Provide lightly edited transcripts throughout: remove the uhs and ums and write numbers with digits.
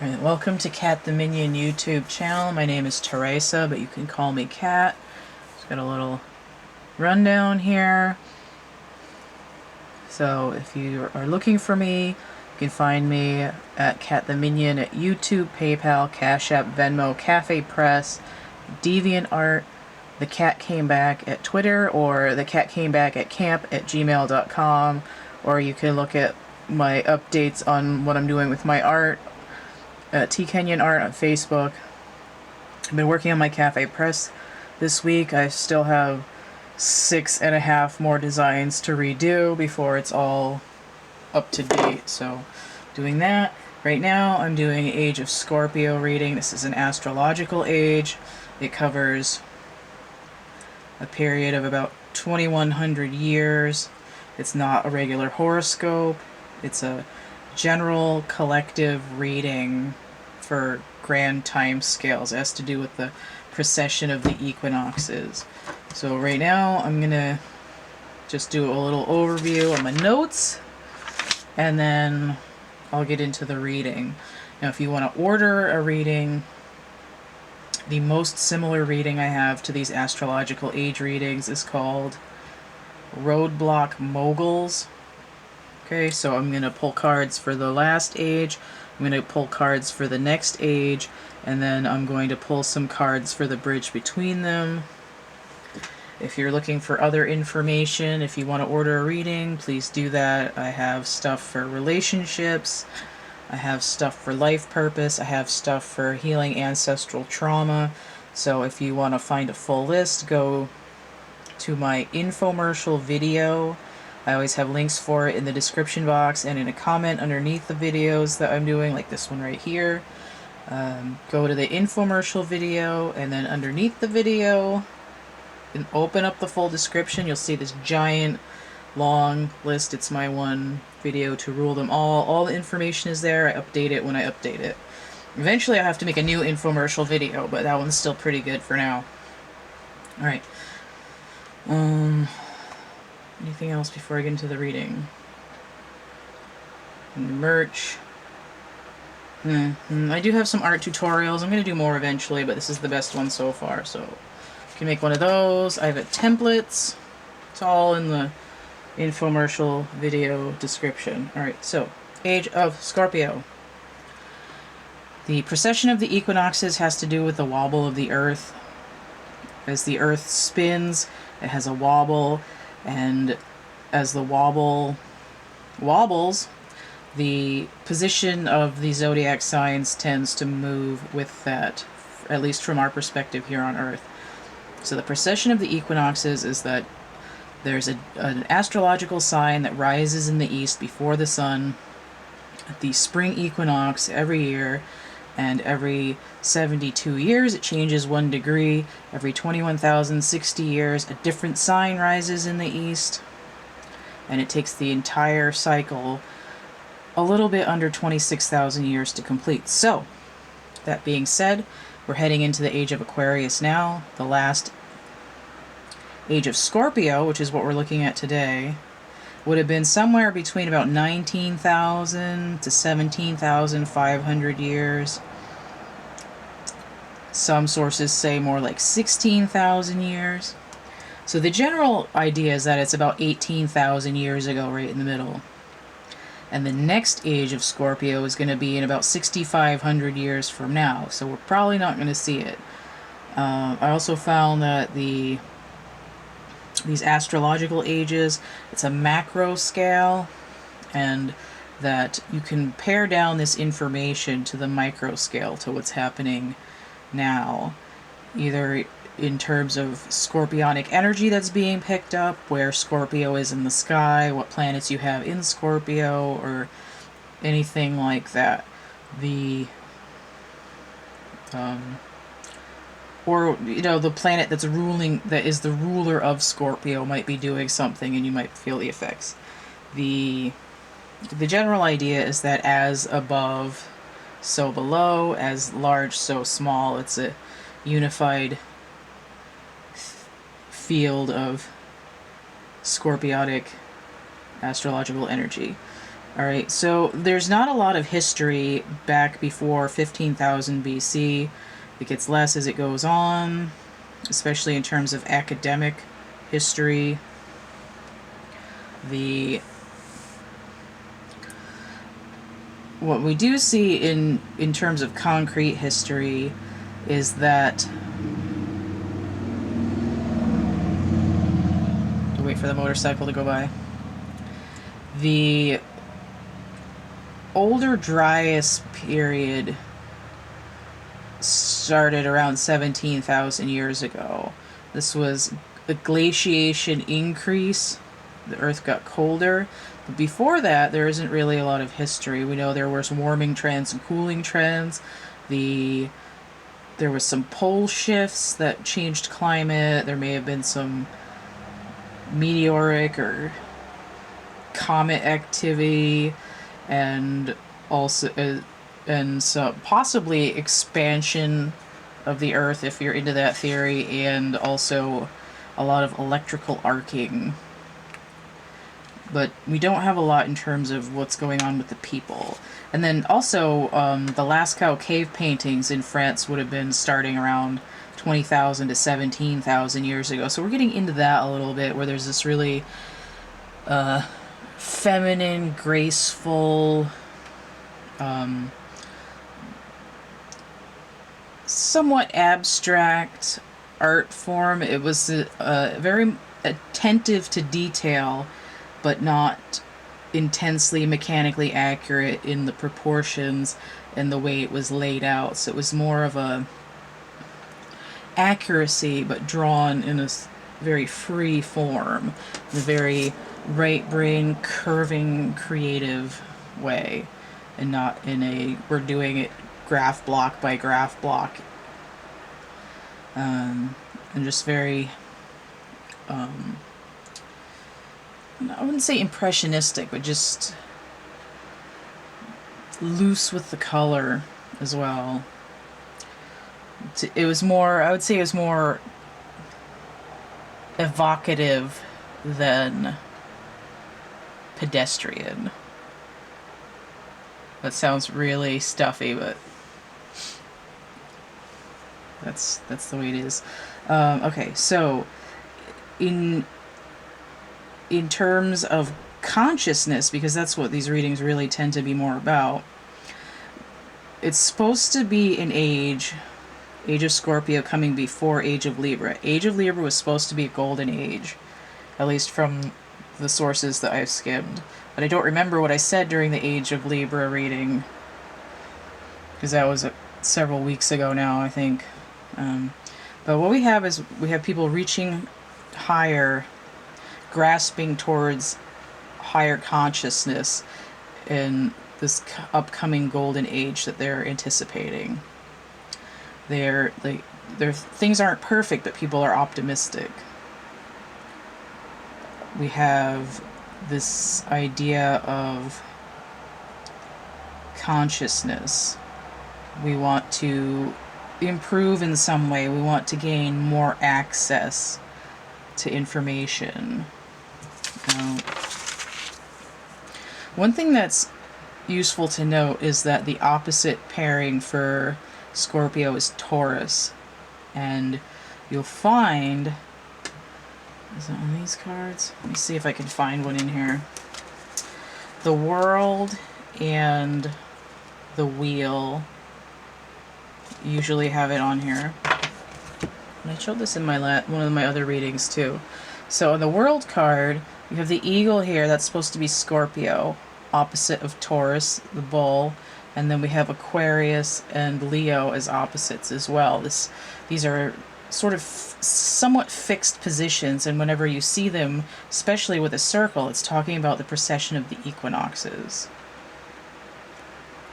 Alright, welcome to CATtheMinion YouTube channel. My name is Teresa, but you can call me Cat. Just got a little rundown here. So if you are looking for me, you can find me at CATtheMinion at YouTube, PayPal, Cash App, Venmo, Cafe Press, DeviantArt, The Cat Came Back at Twitter, or thecatcamebackatcamp at gmail.com, or you can look at my updates on what I'm doing with my art Kenyon Art on Facebook. I've been working on my Cafe Press this week. I still have 6.5 more designs to redo before it's all up to date. So doing that. Right now I'm doing Age of Scorpio reading. This is an astrological age. It covers a period of about 2100 years. It's not a regular horoscope. It's a general collective reading for grand time scales. It has to do with the precession of the equinoxes. So right now I'm gonna just do a little overview of my notes, and then I'll get into the reading. Now if you want to order a reading, the most similar reading I have to these astrological age readings is called Roadblock Moguls. Okay, so I'm going to pull cards for the last age, I'm going to pull cards for the next age, and then I'm going to pull some cards for the bridge between them. If you're looking for other information, if you want to order a reading, please do that. I have stuff for relationships, I have stuff for life purpose, I have stuff for healing ancestral trauma. So if you want to find a full list, go to my infomercial video. I always have links for it in the description box and in a comment underneath the videos that I'm doing, like this one right here. Go to the infomercial video, and then underneath the video, and open up the full description. You'll see this giant long list. It's my one video to rule them all. All the information is there. I update it when I update it. Eventually I have to make a new infomercial video, but that one's still pretty good for now. Alright. Anything else before I get into the reading? Merch. I do have some art tutorials. I'm going to do more eventually, but this is the best one so far, so you can make one of those. I have templates. It's all in the infomercial video description. Alright, so Age of Scorpio. The precession of the equinoxes has to do with the wobble of the earth. As the earth spins, it has a wobble, and as the wobble wobbles, the position of the zodiac signs tends to move with that, at least from our perspective here on Earth. So the precession of the equinoxes is that there's an astrological sign that rises in the east before the sun at the spring equinox every year, and every 72 years it changes 1 degree. Every 21,060 years a different sign rises in the east, and it takes the entire cycle a little bit under 26,000 years to complete. So that being said, we're heading into the age of Aquarius now. The last age of Scorpio, which is what we're looking at today, would have been somewhere between about 19,000 to 17,500 years. Some sources say more like 16,000 years. So the general idea is that it's about 18,000 years ago, right in the middle. And the next age of Scorpio is going to be in about 6,500 years from now, so we're probably not going to see it. I also found that these astrological ages, it's a macro scale, and that you can pare down this information to the micro scale, to what's happening now, either in terms of scorpionic energy that's being picked up, where Scorpio is in the sky, what planets you have in Scorpio, or anything like that. Or, you know, the planet that's ruling, that is the ruler of Scorpio, might be doing something and you might feel the effects. The general idea is that as above, so below, as large, so small. It's a unified field of scorpiotic astrological energy. Alright, so there's not a lot of history back before 15,000 BC. It gets less as it goes on, especially in terms of academic history. What we do see in terms of concrete history is that... Wait for the motorcycle to go by. The older Dryas period started around 17,000 years ago. This was a glaciation increase. The Earth got colder. But before that, there isn't really a lot of history. We know there was warming trends and cooling trends. There was some pole shifts that changed climate. There may have been some meteoric or comet activity, and also so possibly expansion of the Earth, if you're into that theory, and also a lot of electrical arcing. But we don't have a lot in terms of what's going on with the people. And then also, the Lascaux cave paintings in France would have been starting around 20,000 to 17,000 years ago. So we're getting into that a little bit, where there's this really feminine, graceful, somewhat abstract art form. It was very attentive to detail, but not intensely mechanically accurate in the proportions and the way it was laid out. So it was more of a accuracy, but drawn in a very free form, in a very right brain curving creative way, and not in a we're doing it graph block by graph block, and just very I wouldn't say impressionistic, but just loose with the color as well. It was more, I would say it was more evocative than pedestrian. That sounds really stuffy, but that's the way it is. Okay, so in terms of consciousness, because that's what these readings really tend to be more about, it's supposed to be an age of Scorpio coming before Age of Libra. Age of Libra was supposed to be a golden age, at least from the sources that I've skimmed. But I don't remember what I said during the Age of Libra reading, because that was several weeks ago now, I think. But what we have is we have people reaching higher, grasping towards higher consciousness in this upcoming golden age that they're anticipating. Things aren't perfect, but people are optimistic. We have this idea of consciousness. We want to improve in some way. We want to gain more access to information. One thing that's useful to note is that the opposite pairing for Scorpio is Taurus, and you'll find, is it on these cards? Let me see if I can find one in here. The World and the Wheel usually have it on here. And I showed this in my one of my other readings too. So on the World card, you have the eagle here. That's supposed to be Scorpio, opposite of Taurus, the bull. And then we have Aquarius and Leo as opposites as well. These are sort of somewhat fixed positions, and whenever you see them, especially with a circle, it's talking about the precession of the equinoxes.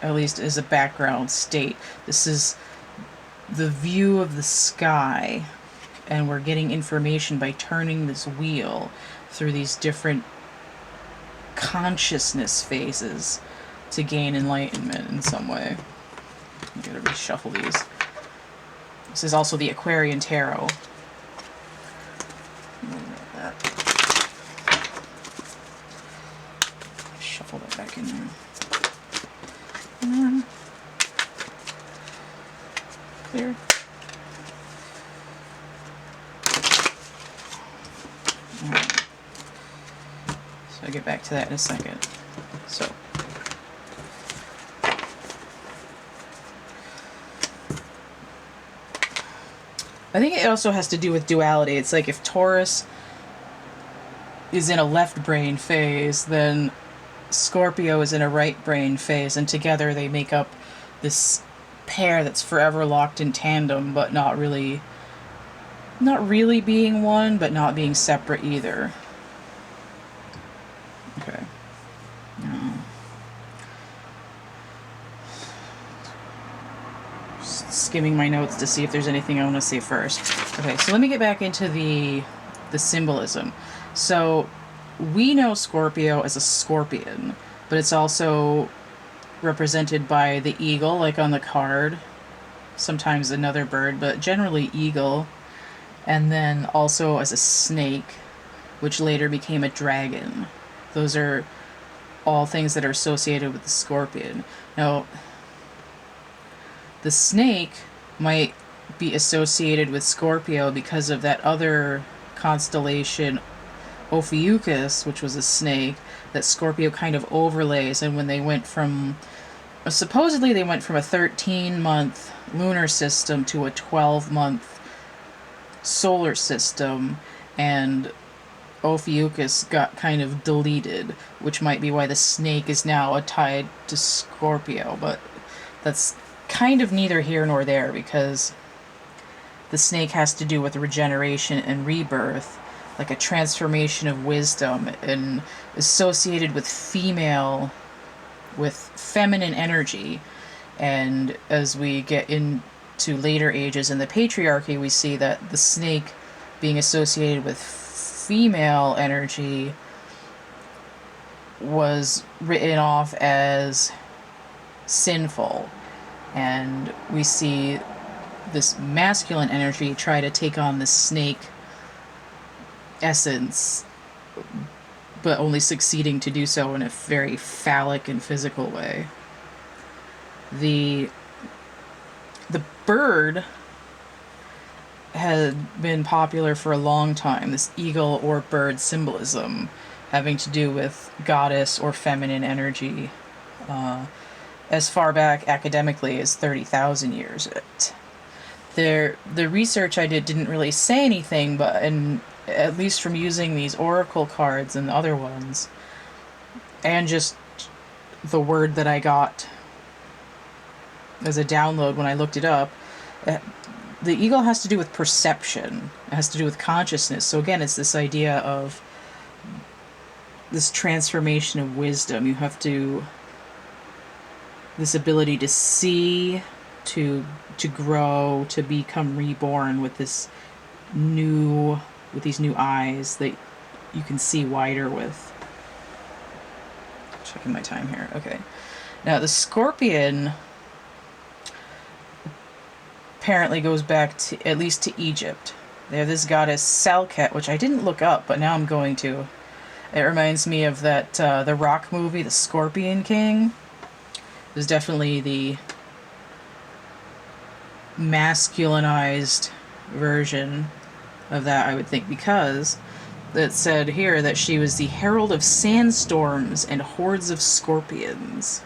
At least as a background state. This is the view of the sky, and we're getting information by turning this wheel through these different consciousness phases to gain enlightenment in some way. I'm gonna reshuffle these. This is also the Aquarian Tarot. Shuffle that back in there. Clear. Alright. So I'll get back to that in a second. So. I think it also has to do with duality. It's like if Taurus is in a left brain phase, then Scorpio is in a right brain phase, and together they make up this pair that's forever locked in tandem, but not really being one, but not being separate either. Okay. Skimming my notes to see if there's anything I want to say first. Okay, so let me get back into the symbolism. So we know Scorpio as a scorpion, but it's also represented by the eagle, like on the card. Sometimes another bird, but generally eagle. And then also as a snake, which later became a dragon. Those are all things that are associated with the scorpion. Now, the snake might be associated with Scorpio because of that other constellation, Ophiuchus, which was a snake, that Scorpio kind of overlays. And when they went from, supposedly they went from a 13-month lunar system to a 12-month solar system, and Ophiuchus got kind of deleted, which might be why the snake is now tied to Scorpio, but that's kind of neither here nor there, because the snake has to do with regeneration and rebirth, like a transformation of wisdom, and associated with feminine energy. And as we get into later ages in the patriarchy, we see that the snake being associated with female energy was written off as sinful. And we see this masculine energy try to take on the snake essence, but only succeeding to do so in a very phallic and physical way. The bird had been popular for a long time, this eagle or bird symbolism, having to do with goddess or feminine energy. As far back academically as 30,000 years. The research I did didn't really say anything, but at least from using these oracle cards and other ones, and just the word that I got as a download when I looked it up, the eagle has to do with perception. It has to do with consciousness. So again, it's this idea of this transformation of wisdom. You have to, this ability to see, to grow, to become reborn with these new eyes that you can see wider with. Checking my time here. Okay. Now the scorpion apparently goes back to, at least to Egypt. They have this goddess Salket, which I didn't look up, but now I'm going to. It reminds me of that the Rock movie, The Scorpion King. There's definitely the masculinized version of that, I would think, because it said here that she was the herald of sandstorms and hordes of scorpions,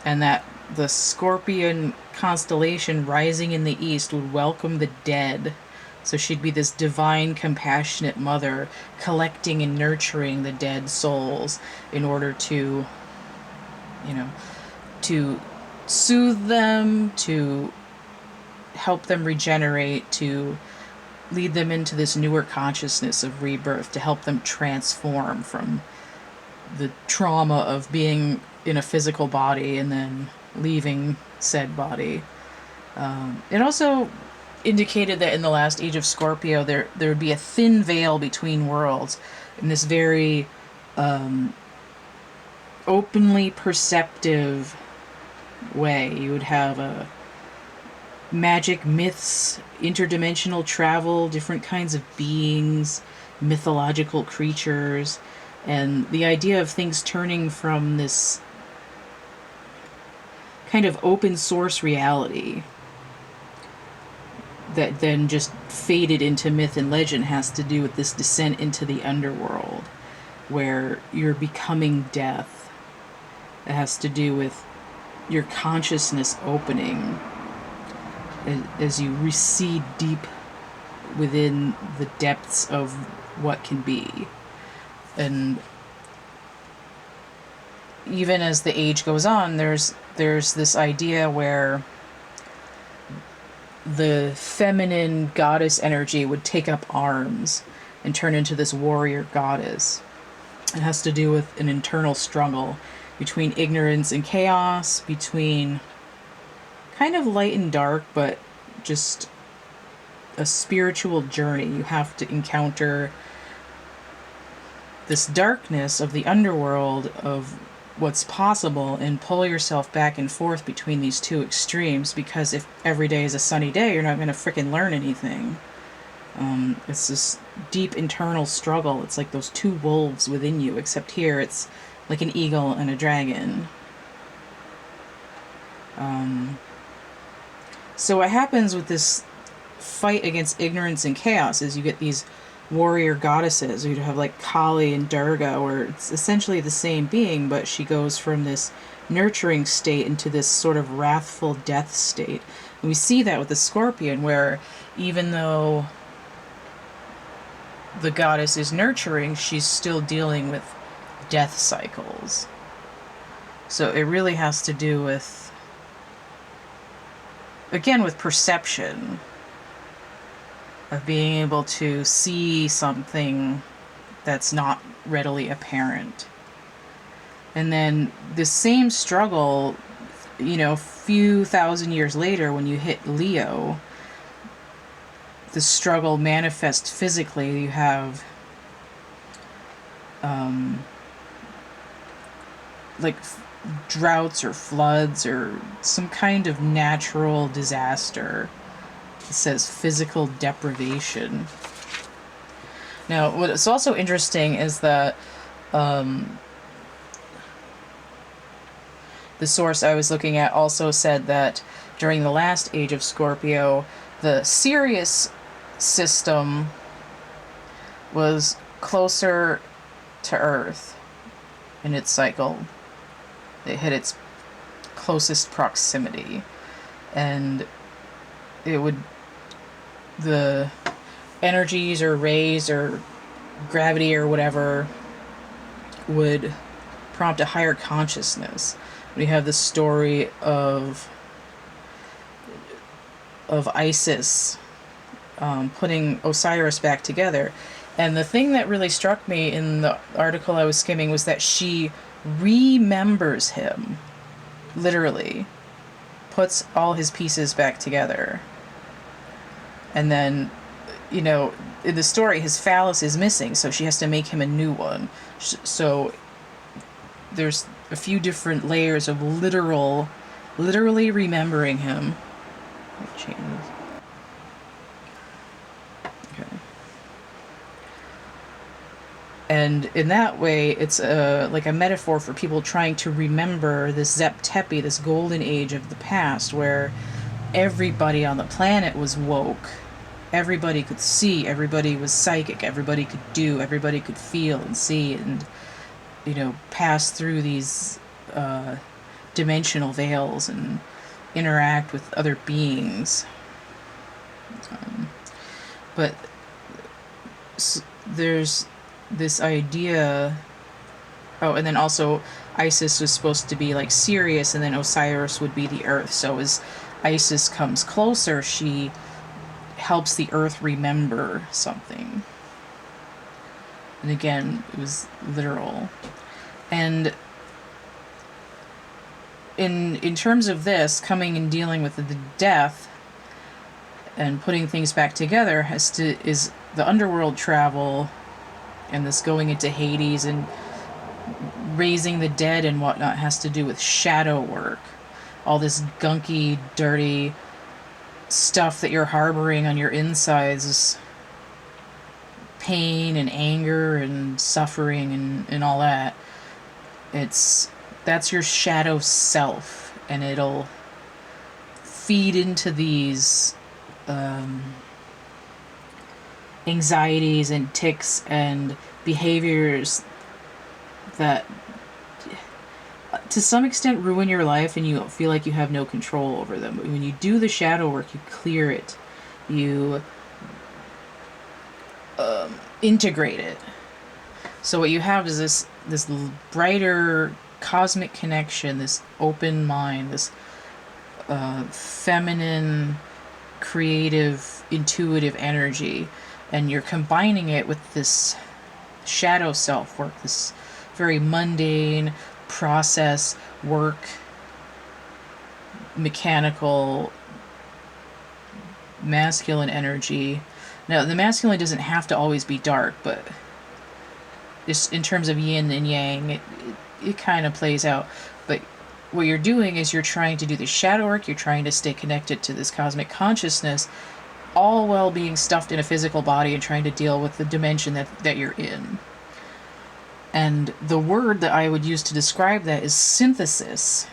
and that the scorpion constellation rising in the east would welcome the dead. So she'd be this divine, compassionate mother collecting and nurturing the dead souls in order to, to soothe them, to help them regenerate, to lead them into this newer consciousness of rebirth, to help them transform from the trauma of being in a physical body and then leaving said body. It also indicated that in the last age of Scorpio there would be a thin veil between worlds in this very openly perceptive way. You would have magic, myths, interdimensional travel, different kinds of beings, mythological creatures, And the idea of things turning from this kind of open source reality that then just faded into myth and legend has to do with this descent into the underworld, where you're becoming death. It has to do with your consciousness opening as you recede deep within the depths of what can be. And even as the age goes on, there's this idea where the feminine goddess energy would take up arms and turn into this warrior goddess. It has to do with an internal struggle between ignorance and chaos, between kind of light and dark, but just a spiritual journey. You have to encounter this darkness of the underworld, of what's possible, and pull yourself back and forth between these two extremes, because if every day is a sunny day, you're not going to frickin' learn anything. It's this deep internal struggle. It's like those two wolves within you, except here it's like an eagle and a dragon. So what happens with this fight against ignorance and chaos is you get these warrior goddesses. You'd have like Kali and Durga, where it's essentially the same being, but she goes from this nurturing state into this sort of wrathful death state. And we see that with the Scorpion, where even though the goddess is nurturing, she's still dealing with death cycles. So it really has to do with, again, with perception, of being able to see something that's not readily apparent. And then the same struggle, you know, a few thousand years later, when you hit Leo, the struggle manifests physically. You have like droughts or floods or some kind of natural disaster. It says physical deprivation. Now, what's also interesting is that the source I was looking at also said that during the last age of Scorpio, the Sirius system was closer to Earth in its cycle. It hit its closest proximity, and it would, the energies or rays or gravity or whatever would prompt a higher consciousness. We have the story of Isis putting Osiris back together. And the thing that really struck me in the article I was skimming was that she remembers him, literally puts all his pieces back together. And then, you know, in the story, his phallus is missing, so she has to make him a new one. So there's a few different layers of literally remembering him. It changes. Okay. And in that way, it's like a metaphor for people trying to remember this Zep Tepi, this golden age of the past, where everybody on the planet was woke. Everybody could see, everybody was psychic, everybody could do, everybody could feel and see and, you know, pass through these dimensional veils and interact with other beings. But there's this idea. Oh, and then also Isis was supposed to be like Sirius, and then Osiris would be the Earth. So as Isis comes closer, she helps the Earth remember something. And again, it was literal. And in terms of this, coming and dealing with the death and putting things back together is the underworld travel and this going into Hades and raising the dead and whatnot has to do with shadow work. All this gunky, dirty stuff that you're harboring on your insides is pain and anger and suffering and all that. That's your shadow self, and it'll feed into these anxieties and tics and behaviors that to some extent ruin your life, and you feel like you have no control over them. But when you do the shadow work, you clear it, you integrate it. So what you have is this brighter cosmic connection, this open mind, this feminine, creative, intuitive energy, and you're combining it with this shadow self work, this very mundane process work, mechanical, masculine energy. Now, the masculine doesn't have to always be dark, but just in terms of yin and yang, it kind of plays out. But what you're doing is you're trying to do the shadow work, you're trying to stay connected to this cosmic consciousness, all while being stuffed in a physical body and trying to deal with the dimension that you're in. And the word that I would use to describe that is synthesis.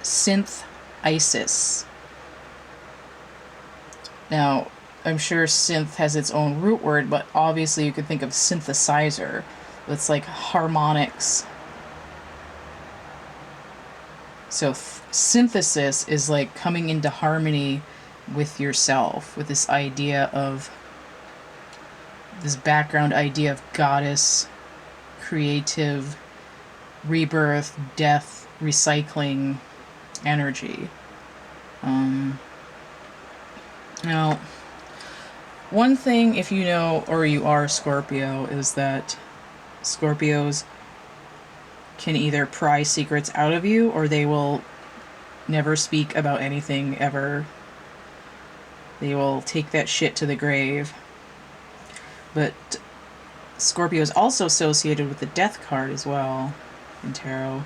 Synth-isis. Now, I'm sure synth has its own root word, but obviously you could think of synthesizer. It's like harmonics. So synthesis is like coming into harmony with yourself, with this idea of, this background idea of goddess, creative, rebirth, death, recycling energy. Now, one thing, if you know or you are Scorpio, is that Scorpios can either pry secrets out of you, or they will never speak about anything ever. They will take that shit to the grave. But Scorpio is also associated with the death card as well in tarot.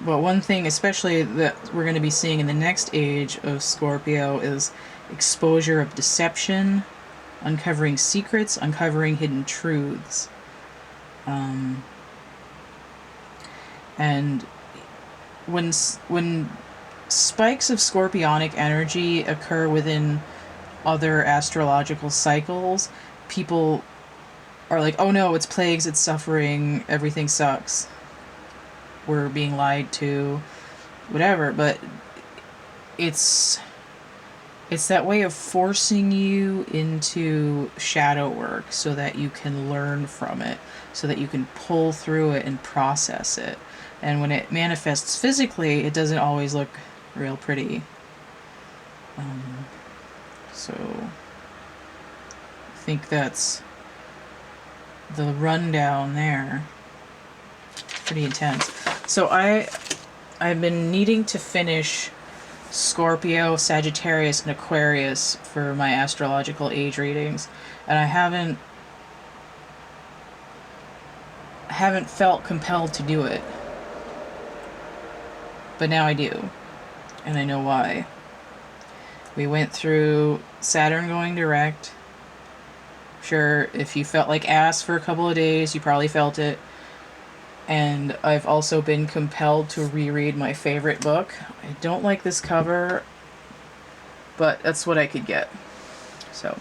But one thing especially that we're going to be seeing in the next age of Scorpio is exposure of deception, uncovering secrets, uncovering hidden truths. And when spikes of scorpionic energy occur within other astrological cycles, people are like, oh no, it's plagues, it's suffering, everything sucks, we're being lied to, whatever. But it's that way of forcing you into shadow work so that you can learn from it, so that you can pull through it and process it. And when it manifests physically, it doesn't always look real pretty. So I think that's the rundown there. Pretty intense. So I've been needing to finish Scorpio, Sagittarius, and Aquarius for my astrological age readings, and I haven't felt compelled to do it. But now I do, and I know why. We went through Saturn going direct. Sure, if you felt like ass for a couple of days, you probably felt it. And I've also been compelled to reread my favorite book. I don't like this cover, but that's what I could get. So,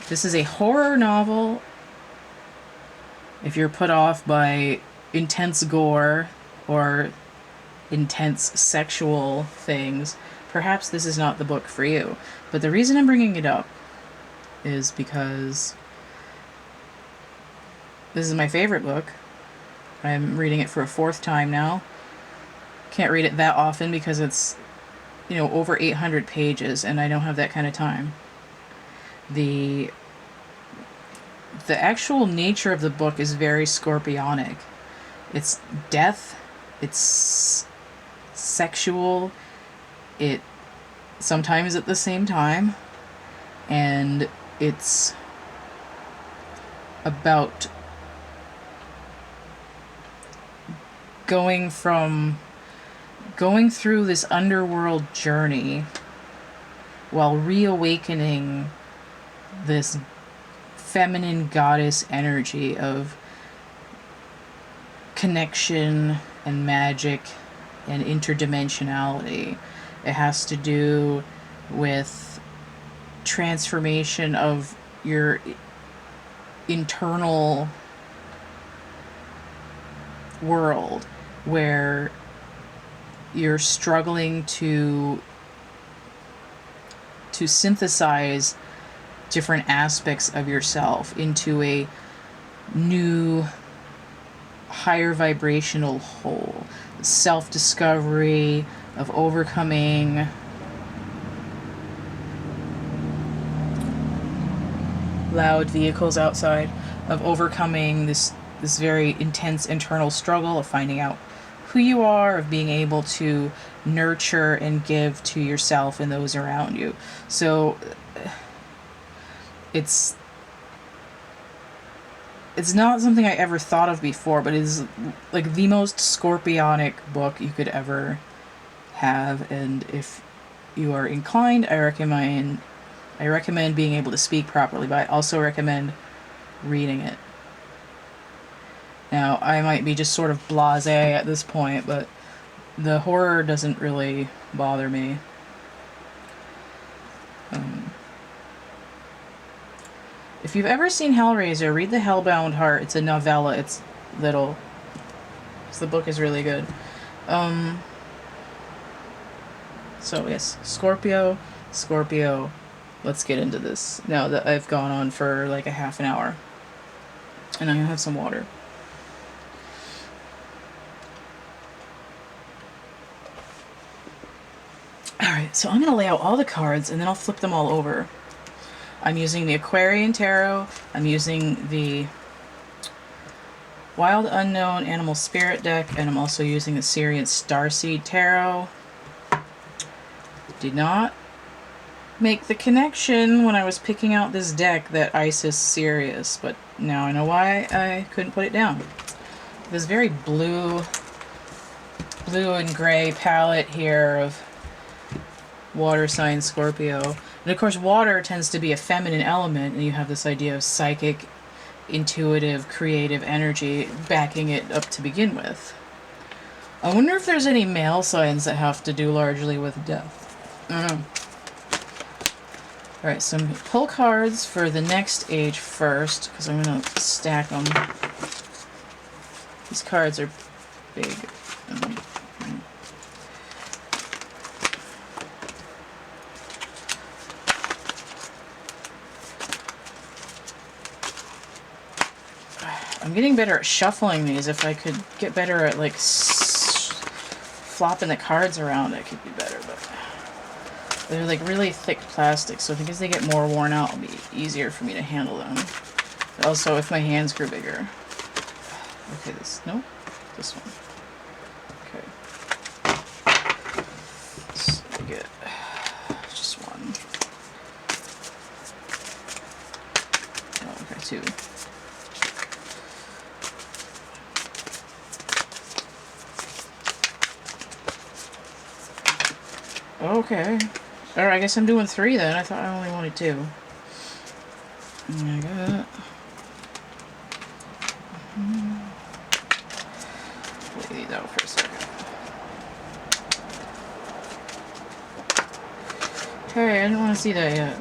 this is a horror novel. If you're put off by intense gore or intense sexual things, perhaps this is not the book for you. But the reason I'm bringing it up is because this is my favorite book. I'm reading it for a 4th time now. Can't read it that often because it's, over 800 pages, and I don't have that kind of time. The actual nature of the book is very scorpionic. It's death, it's sexual, it sometimes at the same time, and it's about going through this underworld journey while reawakening this feminine goddess energy of connection and magic and interdimensionality. It has to do with transformation of your internal world, where you're struggling to synthesize different aspects of yourself into a new, higher vibrational whole. Self-discovery, of overcoming loud vehicles outside, of overcoming this very intense internal struggle, of finding out who you are, of being able to nurture and give to yourself and those around you. So it's not something I ever thought of before, but it is like the most scorpionic book you could ever have. And if you are inclined, I recommend being able to speak properly, but I also recommend reading it. Now, I might be just sort of blasé at this point, but the horror doesn't really bother me. If you've ever seen Hellraiser, read The Hellbound Heart. It's a novella. It's little. So the book is really good. So yes, Scorpio. Let's get into this now that I've gone on for like a half an hour. And I'm gonna have some water. Alright, so I'm gonna lay out all the cards and then I'll flip them all over. I'm using the Aquarian Tarot. I'm using the Wild Unknown Animal Spirit deck, and I'm also using the Syrian Starseed Tarot. Did not make the connection when I was picking out this deck that Isis Sirius, but now I know why I couldn't put it down. This very blue and gray palette here of water sign Scorpio. And of course water tends to be a feminine element, and you have this idea of psychic, intuitive, creative energy backing it up to begin with. I wonder if there's any male signs that have to do largely with death. I don't know. Alright, so I'm going to pull cards for the next age first, because I'm going to stack them. These cards are big. I'm getting better at shuffling these. If I could get better at like flopping the cards around, it could be better, but they're like really thick plastic, so I think as they get more worn out, it'll be easier for me to handle them. But also, if my hands grew bigger. Okay, this one. Okay. So I get just one. Oh, okay, two. Okay. Alright, I guess I'm doing 3 then. I thought I only wanted 2. I got... Lay these out for a second. Okay, I didn't want to see that yet.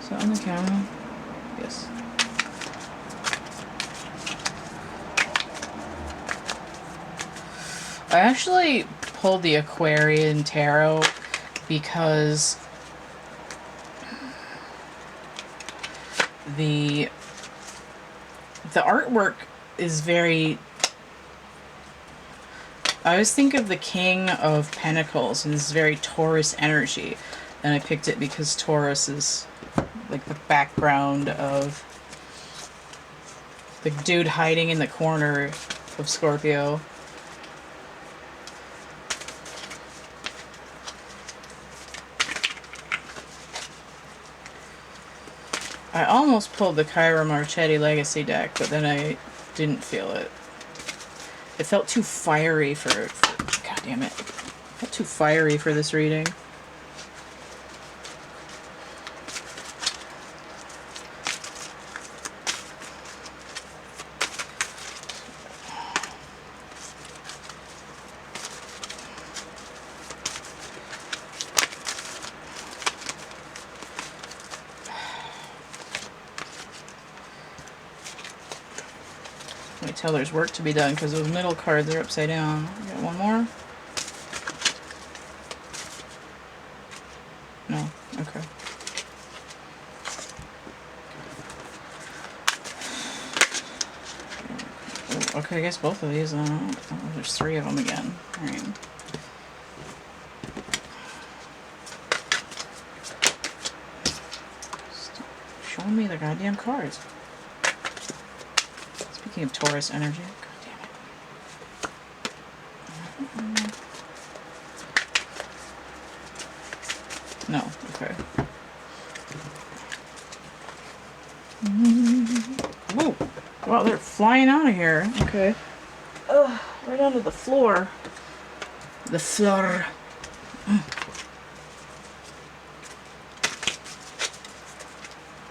Is that on the camera? Yes. I actually pulled the Aquarian Tarot because the artwork is very... I always think of the King of Pentacles and this very Taurus energy, and I picked it because Taurus is like the background of the dude hiding in the corner of Scorpio. I almost pulled the Kyra Marchetti Legacy deck, but then I didn't feel it. It felt too fiery for God damn it. It felt too fiery for this reading. I tell there's work to be done because those middle cards are upside down. You got one more? No. Okay. Okay, I guess both of these. Oh, there's 3 of them again. All right. Stop showing me the goddamn cards. Speaking of Taurus energy, god damn it. No, okay. Whoa! Wow, they're flying out of here. Okay. Ugh, right onto the floor. The floor. I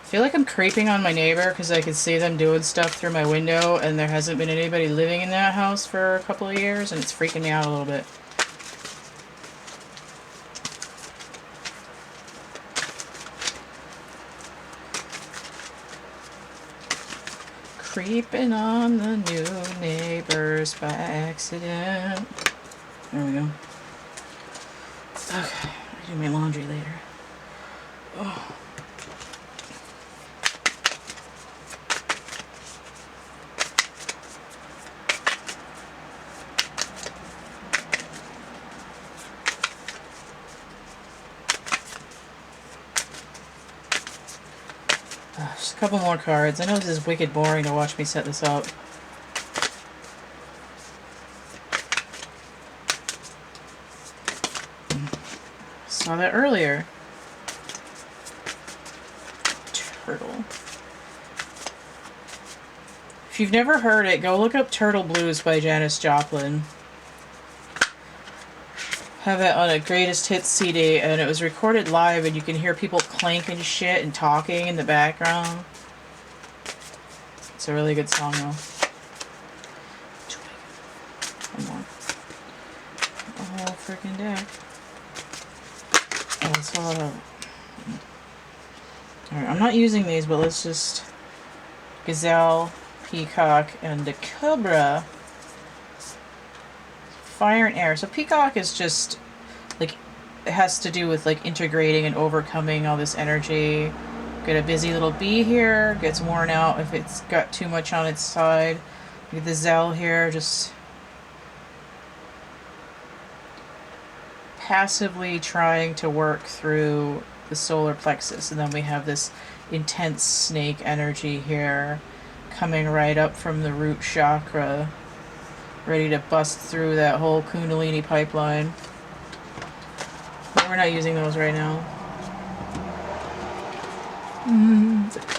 feel like I'm creeping on my neighbor because I can see them doing stuff through my window and there hasn't been anybody living in that house for a couple of years and it's freaking me out a little bit. Creeping on the new neighbors by accident. There we go. Okay, I'll do my laundry later. Oh. Just a couple more cards. I know this is wicked boring to watch me set this up. Saw that earlier. Turtle. If you've never heard it, go look up Turtle Blues by Janis Joplin. Have it on a greatest hits CD, and it was recorded live, and you can hear people clanking shit and talking in the background. It's a really good song, though. One more. The whole freaking deck. Oh, that's all out. Alright, I'm not using these, but let's just... Gazelle, Peacock, and the Cobra. Fire and air. So Peacock is just, like, it has to do with, like, integrating and overcoming all this energy. Got a busy little bee here. Gets worn out if it's got too much on its side. Look at the Zell here, just... passively trying to work through the solar plexus, and then we have this intense snake energy here coming right up from the root chakra, ready to bust through that whole Kundalini pipeline. But we're not using those right now.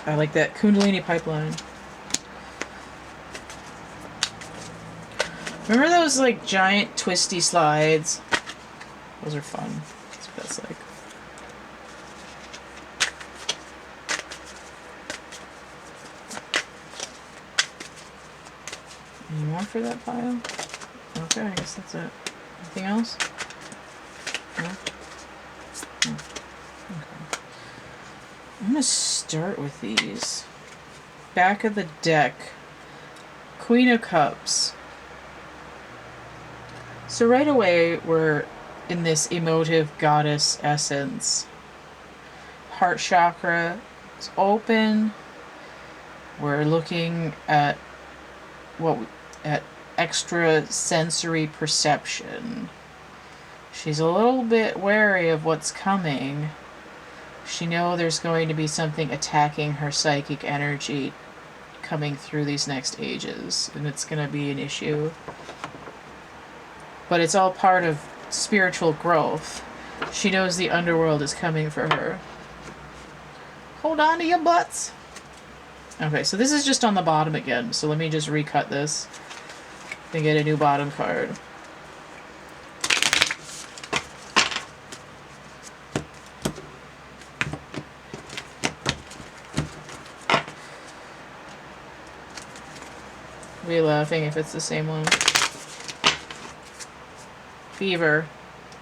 I like that Kundalini pipeline. Remember those like giant twisty slides? Those are fun. That's what that's like. Any more for that pile? Okay, I guess that's it. Anything else? No? No. Okay. I'm gonna start with these. Back of the deck. Queen of Cups. So right away we're in this emotive goddess essence. Heart chakra is open. We're looking at at extra sensory perception. She's a little bit wary of what's coming. She knows there's going to be something attacking her psychic energy coming through these next ages, and it's going to be an issue. But it's all part of spiritual growth. She knows the underworld is coming for her. Hold on to your butts. Okay, so this is just on the bottom again, so let me just recut this and get a new bottom card. I'll be laughing if it's the same one. Fever.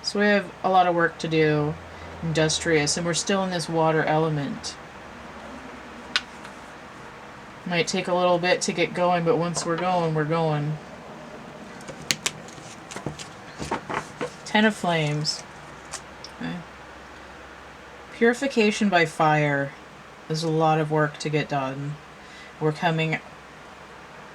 So we have a lot of work to do. Industrious, and we're still in this water element. Might take a little bit to get going, but once we're going, we're going. 10 of Flames. Okay. Purification by fire. There's a lot of work to get done. We're coming...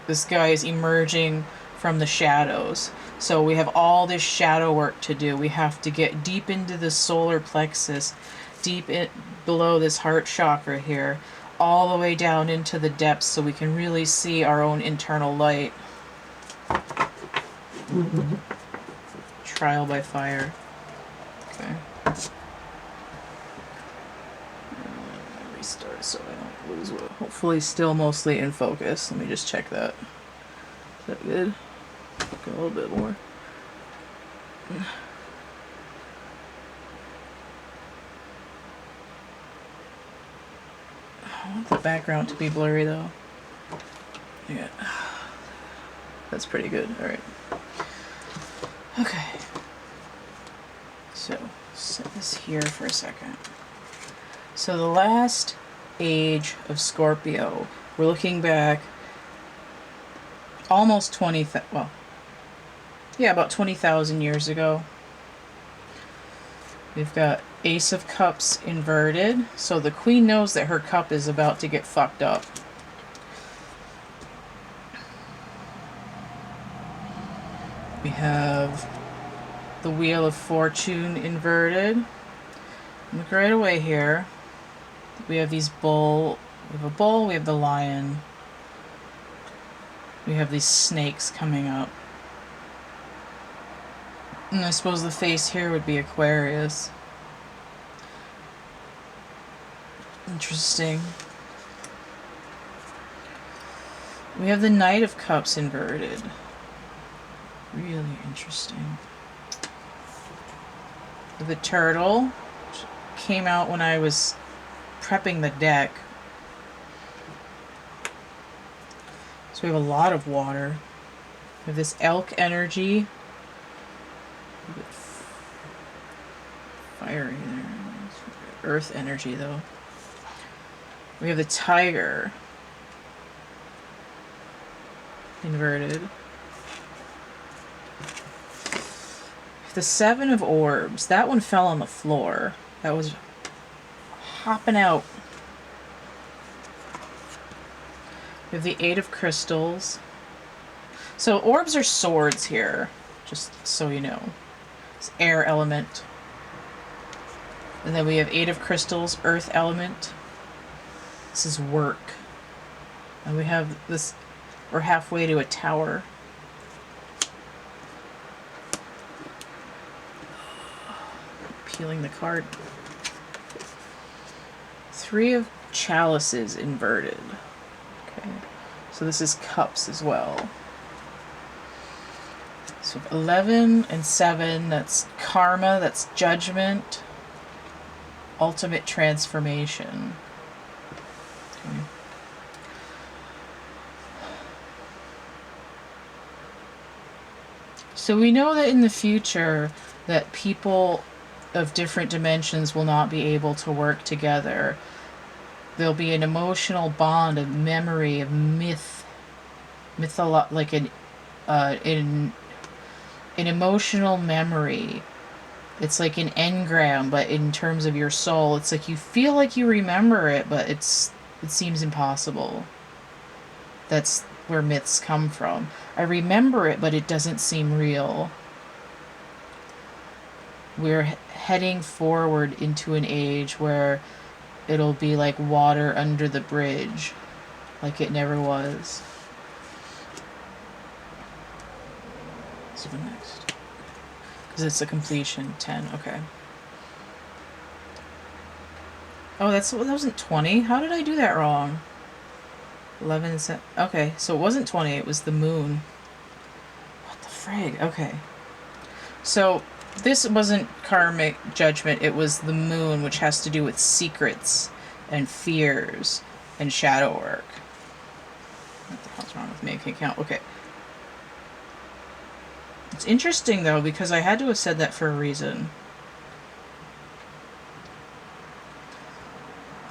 This guy is emerging from the shadows. So we have all this shadow work to do. We have to get deep into the solar plexus, deep in, below this heart chakra here, all the way down into the depths so we can really see our own internal light. Trial by fire. Okay. Restart so I don't lose what. Hopefully still mostly in focus. Let me just check that. Is that good? Go a little bit more. I want the background to be blurry though. Yeah. That's pretty good. Alright. Okay. So, set this here for a second. So the last age of Scorpio, we're looking back almost 20, well, yeah, about 20,000 years ago. We've got Ace of Cups inverted, so the Queen knows that her cup is about to get fucked up. We have the Wheel of Fortune inverted. Look right away here. We have these bull. We have a bull. We have the lion. We have these snakes coming up. And I suppose the face here would be Aquarius. Interesting. We have the Knight of Cups inverted. Really interesting. The Turtle, which came out when I was prepping the deck. So we have a lot of water. We have this Elk energy. Fire in there. Earth energy though. We have the Tiger inverted. The Seven of Orbs. That one fell on the floor. That was hopping out. We have the Eight of Crystals. So orbs are swords here, just so you know. It's air element. And then we have Eight of Crystals, earth element. This is work. And we have this, we're halfway to a tower. Peeling the card. Three of Chalices inverted. Okay. So this is cups as well. So 11 and 7, that's karma, that's judgment, ultimate transformation. Okay. So we know that in the future that people of different dimensions will not be able to work together. There'll be an emotional bond, a memory, of like an emotional memory. It's like an engram, but in terms of your soul, it's like you feel like you remember it, but it seems impossible. That's where myths come from. I remember it, but it doesn't seem real. We're heading forward into an age where it'll be like water under the bridge, like it never was. So next, because it's a completion. 10. Okay. Oh, that wasn't 20. How did I do that wrong? 11 and 7. Okay, so it wasn't 20. It was the moon. What the frig? Okay. So this wasn't karmic judgment. It was the moon, which has to do with secrets and fears and shadow work. What the hell's wrong with me? I can't count. Okay. It's interesting, though, because I had to have said that for a reason.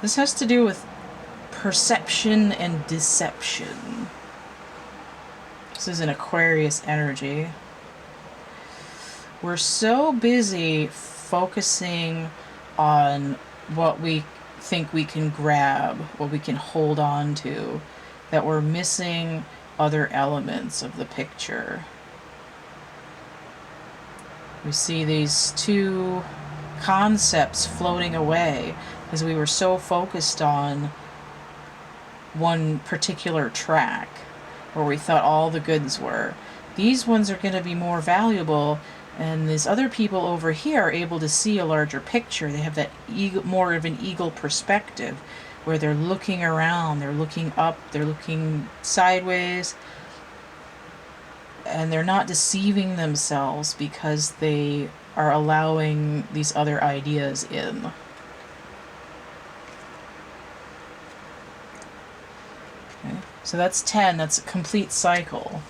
This has to do with perception and deception. This is an Aquarius energy. We're so busy focusing on what we think we can grab, what we can hold on to, that we're missing other elements of the picture. We see these two concepts floating away because we were so focused on one particular track where we thought all the goods were. These ones are going to be more valuable, and these other people over here are able to see a larger picture. They have that more of an eagle perspective where they're looking around, they're looking up, they're looking sideways, and they're not deceiving themselves because they are allowing these other ideas in. Okay. So that's 10, that's a complete cycle.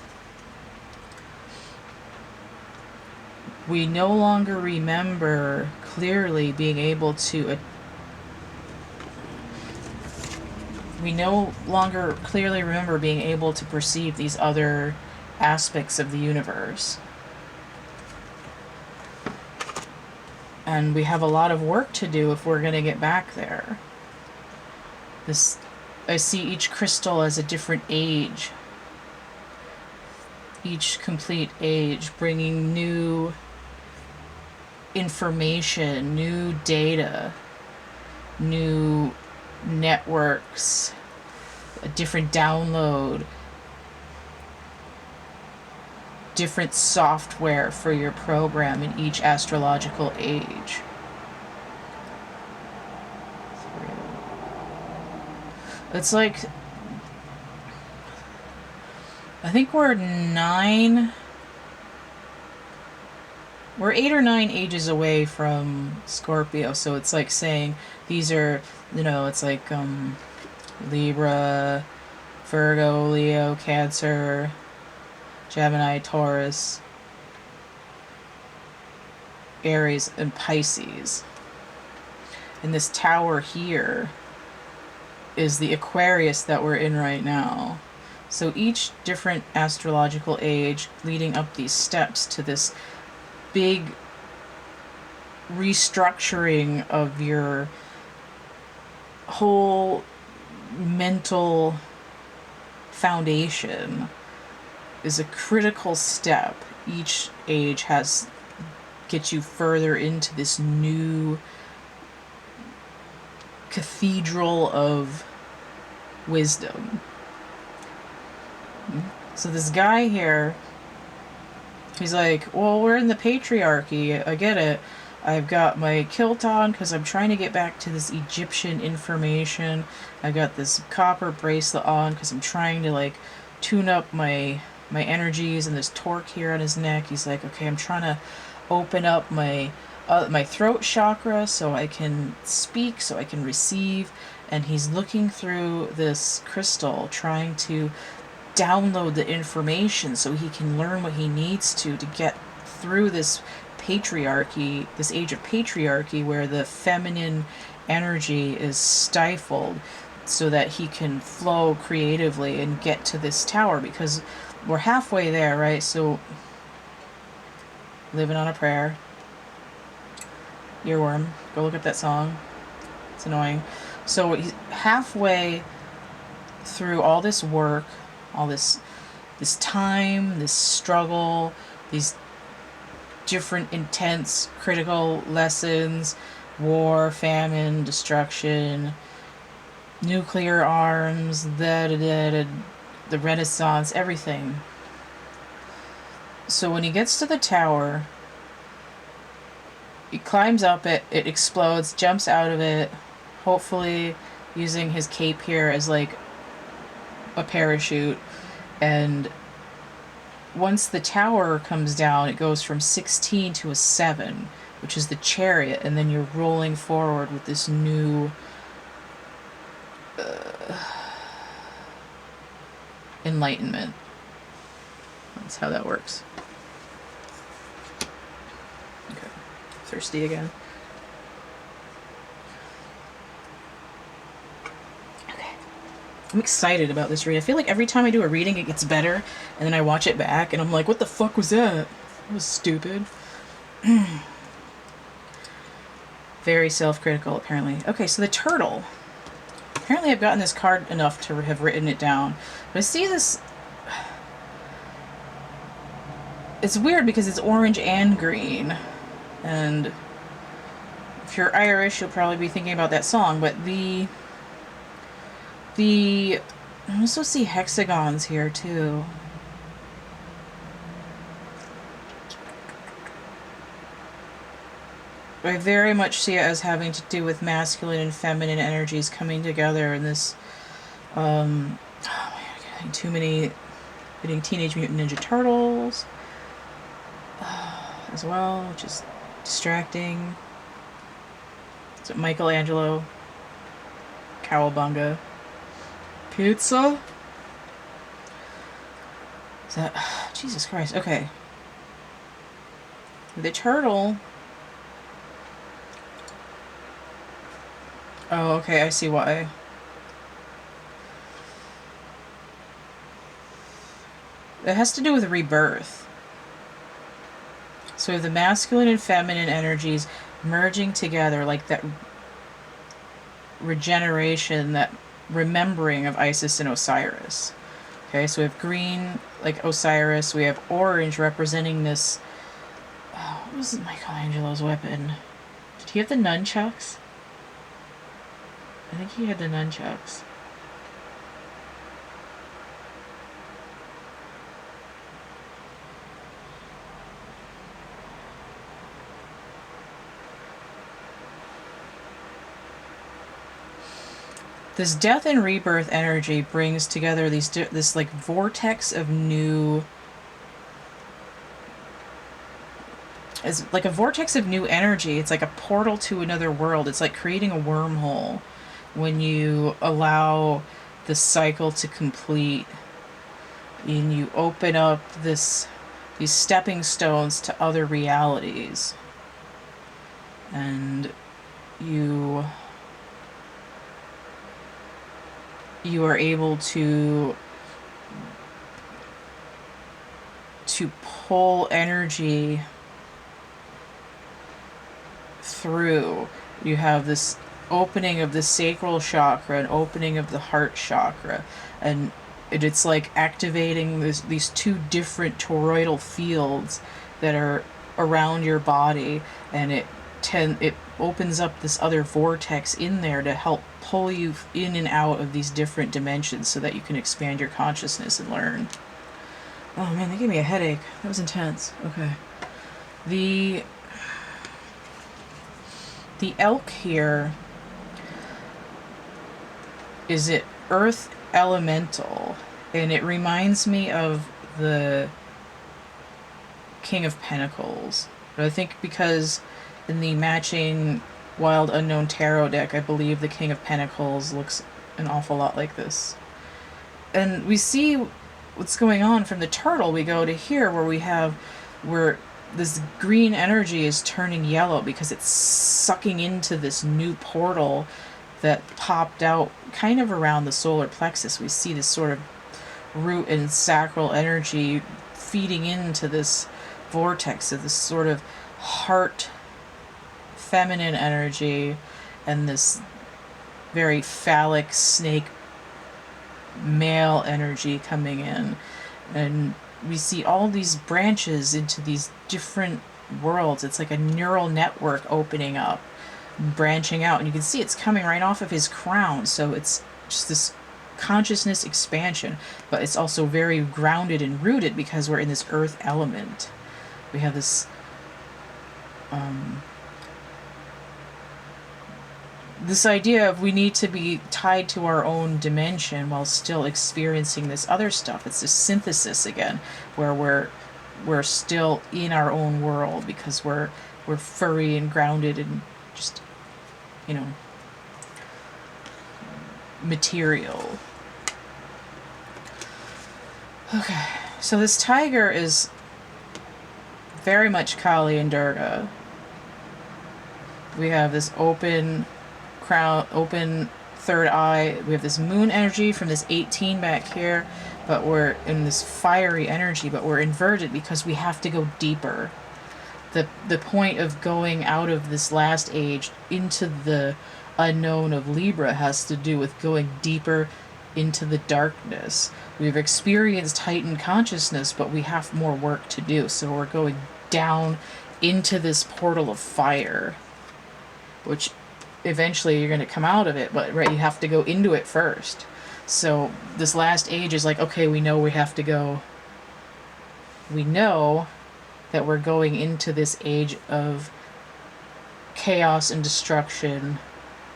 We no longer remember clearly being able to perceive these other aspects of the universe. And we have a lot of work to do if we're going to get back there. I see each crystal as a different age. Each complete age bringing new information, new data, new networks, a different download, different software for your program in each astrological age. It's like, I think we're 8 or 9 ages away from Scorpio, so it's like saying these are, it's like Libra, Virgo, Leo, Cancer, Gemini, Taurus, Aries, and Pisces. And this tower here is the Aquarius that we're in right now. So each different astrological age leading up these steps to this big restructuring of your whole mental foundation is a critical step. Each age gets you further into this new cathedral of wisdom. So this guy here, he's like, well, we're in the patriarchy. I get it. I've got my kilt on because I'm trying to get back to this Egyptian information. I've got this copper bracelet on because I'm trying to tune up my energies, and this torque here on his neck. He's like, okay, I'm trying to open up my throat chakra so I can speak, so I can receive. And he's looking through this crystal, trying to download the information so he can learn what he needs to get through this patriarchy, this age of patriarchy, where the feminine energy is stifled, so that he can flow creatively and get to this tower, because we're halfway there, right? So, living on a prayer. Earworm. Go look at that song. It's annoying. So he's halfway through all this work, all this time, this struggle, these different intense critical lessons, war, famine, destruction, nuclear arms, the Renaissance, everything. So when he gets to the tower, he climbs up it, it explodes, jumps out of it, hopefully using his cape here as a parachute. And once the tower comes down, it goes from 16 to a 7, which is the Chariot, and then you're rolling forward with this new enlightenment. That's how that works. Okay. Thirsty again. Okay. I'm excited about this read. I feel like every time I do a reading, it gets better, and then I watch it back, and I'm like, what the fuck was that? That was stupid. Very self-critical, apparently. Okay, so the turtle. Apparently I've gotten this card enough to have written it down. But I see this... It's weird because it's orange and green. And if you're Irish, you'll probably be thinking about that song. But I also see hexagons here, too. I very much see it as having to do with masculine and feminine energies coming together in this, oh my God, too many, getting Teenage Mutant Ninja Turtles, as well, which is distracting. So Michelangelo, Cowabunga, pizza? Is that, Jesus Christ, okay. The turtle... Oh, okay, I see why. It has to do with rebirth. So we have the masculine and feminine energies merging together, like that regeneration, that remembering of Isis and Osiris. Okay, so we have green, like Osiris. We have orange representing this... Oh, what was Michelangelo's weapon? Did he have the nunchucks? I think he had the nunchucks. This death and rebirth energy brings together this like vortex of new... It's like a vortex of new energy. It's like a portal to another world. It's like creating a wormhole when you allow the cycle to complete and you open up these stepping stones to other realities, and you are able to pull energy through. You have this opening of the sacral chakra, an opening of the heart chakra, and it's like activating these two different toroidal fields that are around your body, and it opens up this other vortex in there to help pull you in and out of these different dimensions so that you can expand your consciousness and learn. Oh man, that gave me a headache. That was intense. Okay. The elk here is it earth elemental, and it reminds me of the King of Pentacles. But I think because in the matching Wild Unknown Tarot deck, I believe the King of Pentacles looks an awful lot like this. And we see what's going on from the turtle. We go to here where this green energy is turning yellow because it's sucking into this new portal that popped out kind of around the solar plexus. We see this sort of root and sacral energy feeding into this vortex of this sort of heart feminine energy and this very phallic snake male energy coming in. And we see all these branches into these different worlds. It's like a neural network opening up, branching out, and you can see it's coming right off of his crown. So it's just this consciousness expansion, but it's also very grounded and rooted because we're in this earth element. We have this this idea of we need to be tied to our own dimension while still experiencing this other stuff. It's this synthesis again, where we're still in our own world because we're furry and grounded and just, you know, material. Okay, so this tiger is very much Kali and Durga. We have this open crown, open third eye. We have this moon energy from this 18 back here, but we're in this fiery energy, but we're inverted because we have to go deeper. The point of going out of this last age into the unknown of Libra has to do with going deeper into the darkness. We've experienced heightened consciousness, but we have more work to do, so we're going down into this portal of fire, which eventually you're going to come out of it, but right, you have to go into it first. So this last age is like, okay, we know we have to go. We know that we're going into this age of chaos and destruction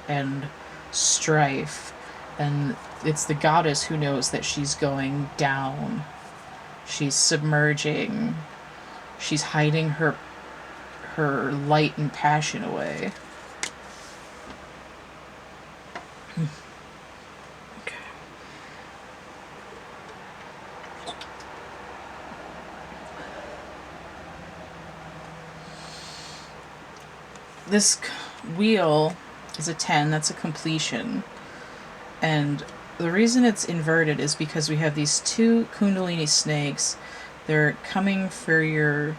and strife, and it's the goddess who knows that she's going down. She's submerging. She's hiding her light and passion away. Okay. This wheel is a 10, that's a completion. And the reason it's inverted is because we have these two Kundalini snakes. They're coming for your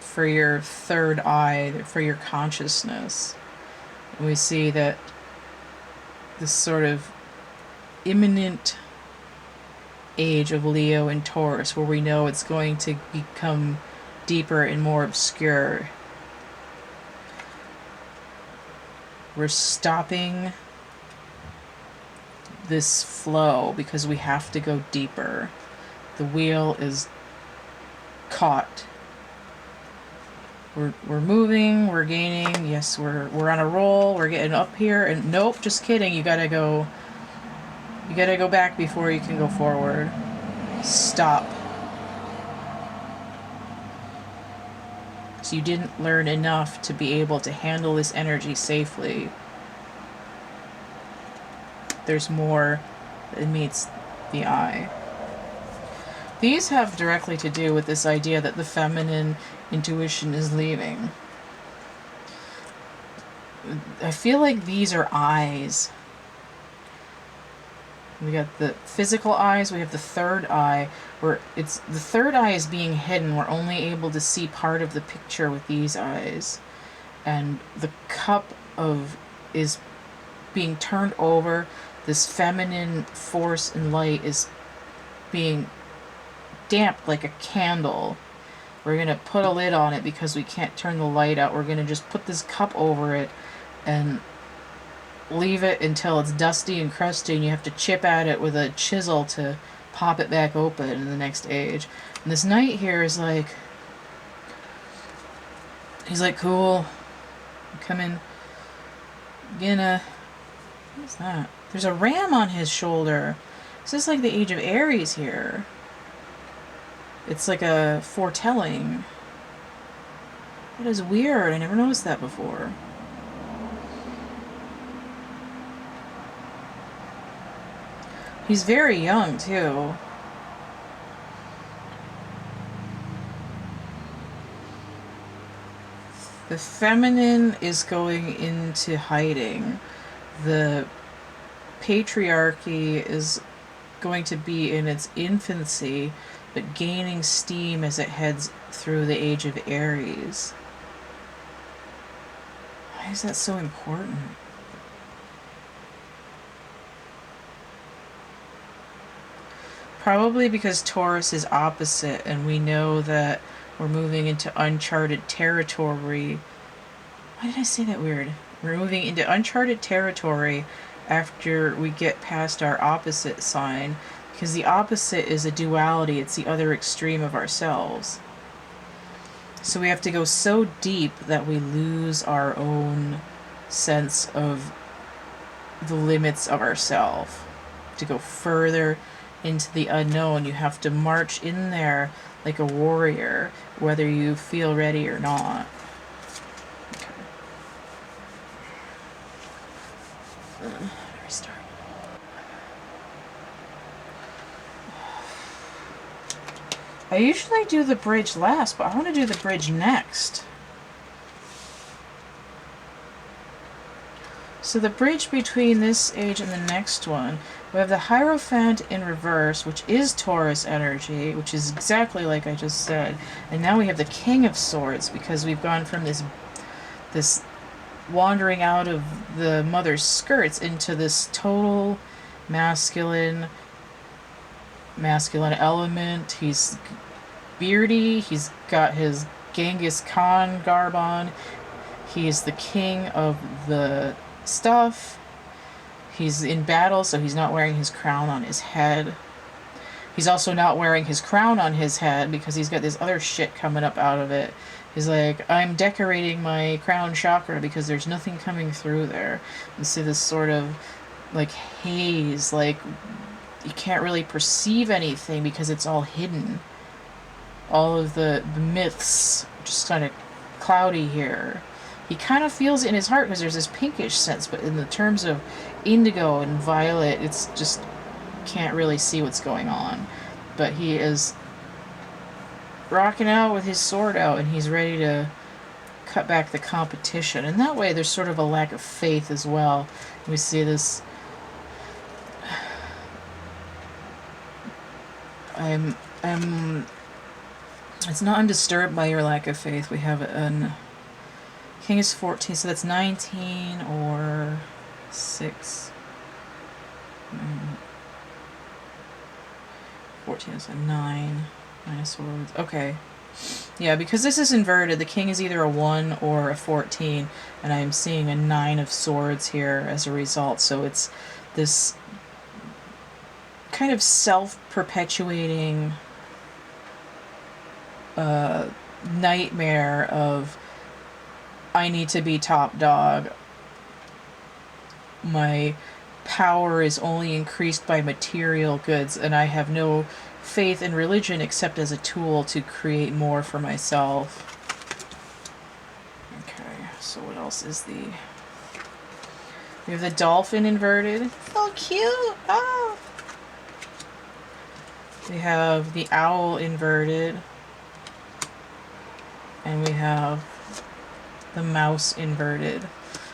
third eye, for your consciousness. And we see that this sort of imminent age of Leo and Taurus, where we know it's going to become deeper and more obscure. We're stopping this flow because we have to go deeper. The wheel is caught. We're moving, we're gaining, yes, we're on a roll, we're getting up here, and nope, just kidding, you gotta go back before you can go forward. Stop. So you didn't learn enough to be able to handle this energy safely. There's more that meets the eye. These have directly to do with this idea that the feminine intuition is leaving. I feel like these are eyes. We got the physical eyes, we have the third eye, where it's the third eye is being hidden. We're only able to see part of the picture with these eyes. And the cup is being turned over. This feminine force and light is being damped like a candle. We're going to put a lid on it because we can't turn the light out. We're going to just put this cup over it and leave it until it's dusty and crusty, and you have to chip at it with a chisel to pop it back open in the next age. And this knight here is like, he's like, cool, come in, gonna, what's that? There's a ram on his shoulder. This is like the age of Aries here. It's like a foretelling. That is weird. I never noticed that before. He's very young, too. The feminine is going into hiding. The patriarchy is going to be in its infancy, but gaining steam as it heads through the age of Aries. Why is that so important? Probably because Taurus is opposite, and we know that we're moving into uncharted territory. Why did I say that weird? We're moving into uncharted territory after we get past our opposite sign, because the opposite is a duality. It's the other extreme of ourselves. So we have to go so deep that we lose our own sense of the limits of ourselves. To go further into the unknown, you have to march in there like a warrior, whether you feel ready or not. Okay. Restart. I usually do the bridge last, but I want to do the bridge next. So the bridge between this age and the next one, we have the Hierophant in reverse, which is Taurus energy, which is exactly like I just said. And now we have the King of Swords, because we've gone from this wandering out of the mother's skirts into this total masculine element. He's beardy, he's got his Genghis Khan garb on, he's the king of the stuff, he's in battle, so he's not wearing his crown on his head. He's also not wearing his crown on his head because he's got this other shit coming up out of it. He's like, I'm decorating my crown chakra because there's nothing coming through there. You see this sort of like haze, like you can't really perceive anything because it's all hidden. All of the myths just kind of cloudy here. He kind of feels it in his heart because there's this pinkish sense, but in the terms of indigo and violet, it's just can't really see what's going on. But he is rocking out with his sword out, and he's ready to cut back the competition. And that way there's sort of a lack of faith as well. We see this it's not undisturbed by your lack of faith. We have an King is 14, so that's 19 or 6. 14 is a 9. 9 of swords. Okay. Yeah, because this is inverted, the king is either a 1 or a 14, and I'm seeing a 9 of swords here as a result. So it's this kind of self-perpetuating nightmare of, I need to be top dog. My power is only increased by material goods, and I have no faith in religion except as a tool to create more for myself. Okay, so what else is the... We have the dolphin inverted. So cute! Oh! We have the owl inverted. And we have the mouse inverted.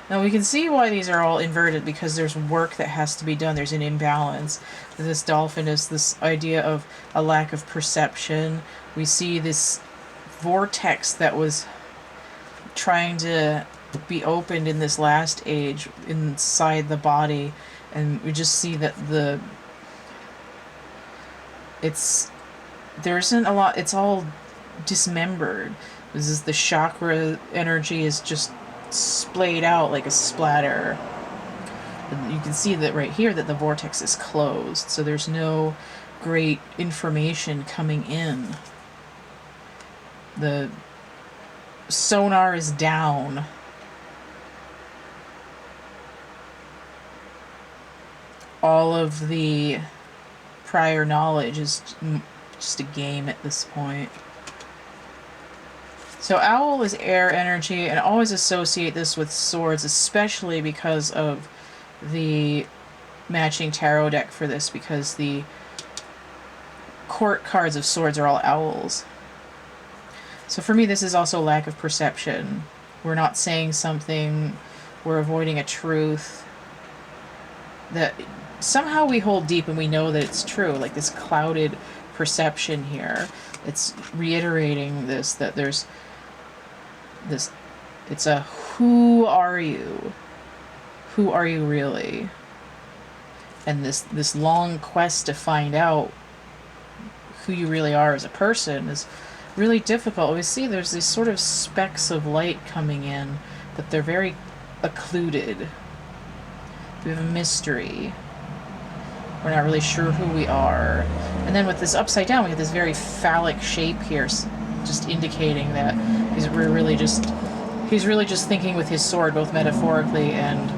Now we can see why these are all inverted, because there's work that has to be done. There's an imbalance. This dolphin is this idea of a lack of perception. We see this vortex that was trying to be opened in this last age inside the body, and we just see that there isn't a lot, it's all dismembered. This is the chakra energy is just splayed out like a splatter. And you can see that right here that the vortex is closed, so there's no great information coming in. The sonar is down. All of the prior knowledge is just a game at this point. So owl is air energy, and I always associate this with swords, especially because of the matching tarot deck for this, because the court cards of swords are all owls. So for me, this is also lack of perception. We're not saying something, we're avoiding a truth that somehow we hold deep and we know that it's true, like this clouded perception here. It's reiterating this, that there's this, it's a who are you? Who are you really? And this long quest to find out who you really are as a person is really difficult. We see there's these sort of specks of light coming in, but they're very occluded. We have a mystery. We're not really sure who we are. And then with this upside down, we have this very phallic shape here, just indicating that he's really just thinking with his sword, both metaphorically and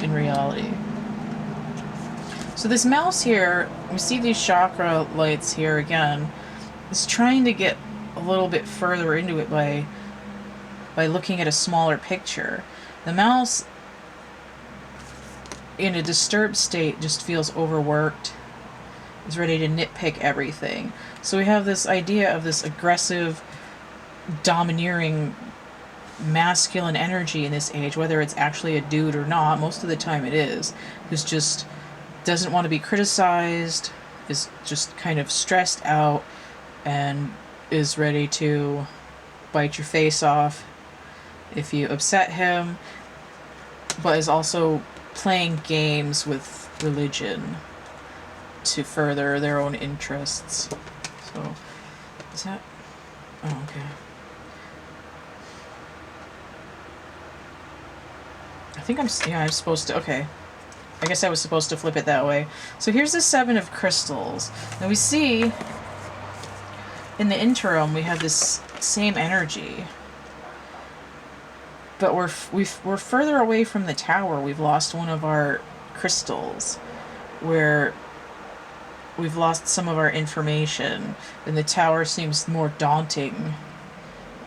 in reality. So this mouse here, we see these chakra lights here again, is trying to get a little bit further into it by looking at a smaller picture. The mouse, in a disturbed state, just feels overworked, is ready to nitpick everything. So we have this idea of this aggressive, domineering masculine energy in this age, whether it's actually a dude or not, most of the time it is, who's just doesn't want to be criticized, is just kind of stressed out, and is ready to bite your face off if you upset him, but is also playing games with religion to further their own interests. So, is that... Oh, okay. I think I'm supposed to... Okay. I guess I was supposed to flip it that way. So here's the 7 of crystals. Now we see in the interim we have this same energy, but we're further away from the tower. We've lost one of our crystals, where we've lost some of our information, and the tower seems more daunting.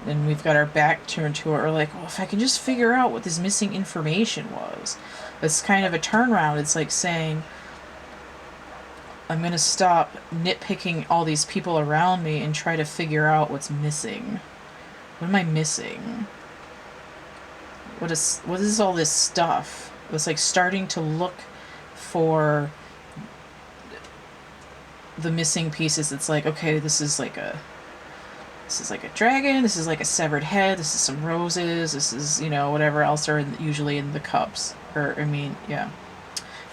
And we've got our back turned to it. We're like, well, if I can just figure out what this missing information was. It's kind of a turnaround. It's like saying, I'm going to stop nitpicking all these people around me and try to figure out what's missing. What am I missing? What is all this stuff? It's like starting to look for the missing pieces. It's like, okay, this is like a dragon, this is like a severed head, this is some roses, this is, you know, whatever else are usually in the cups. Or, I mean, yeah.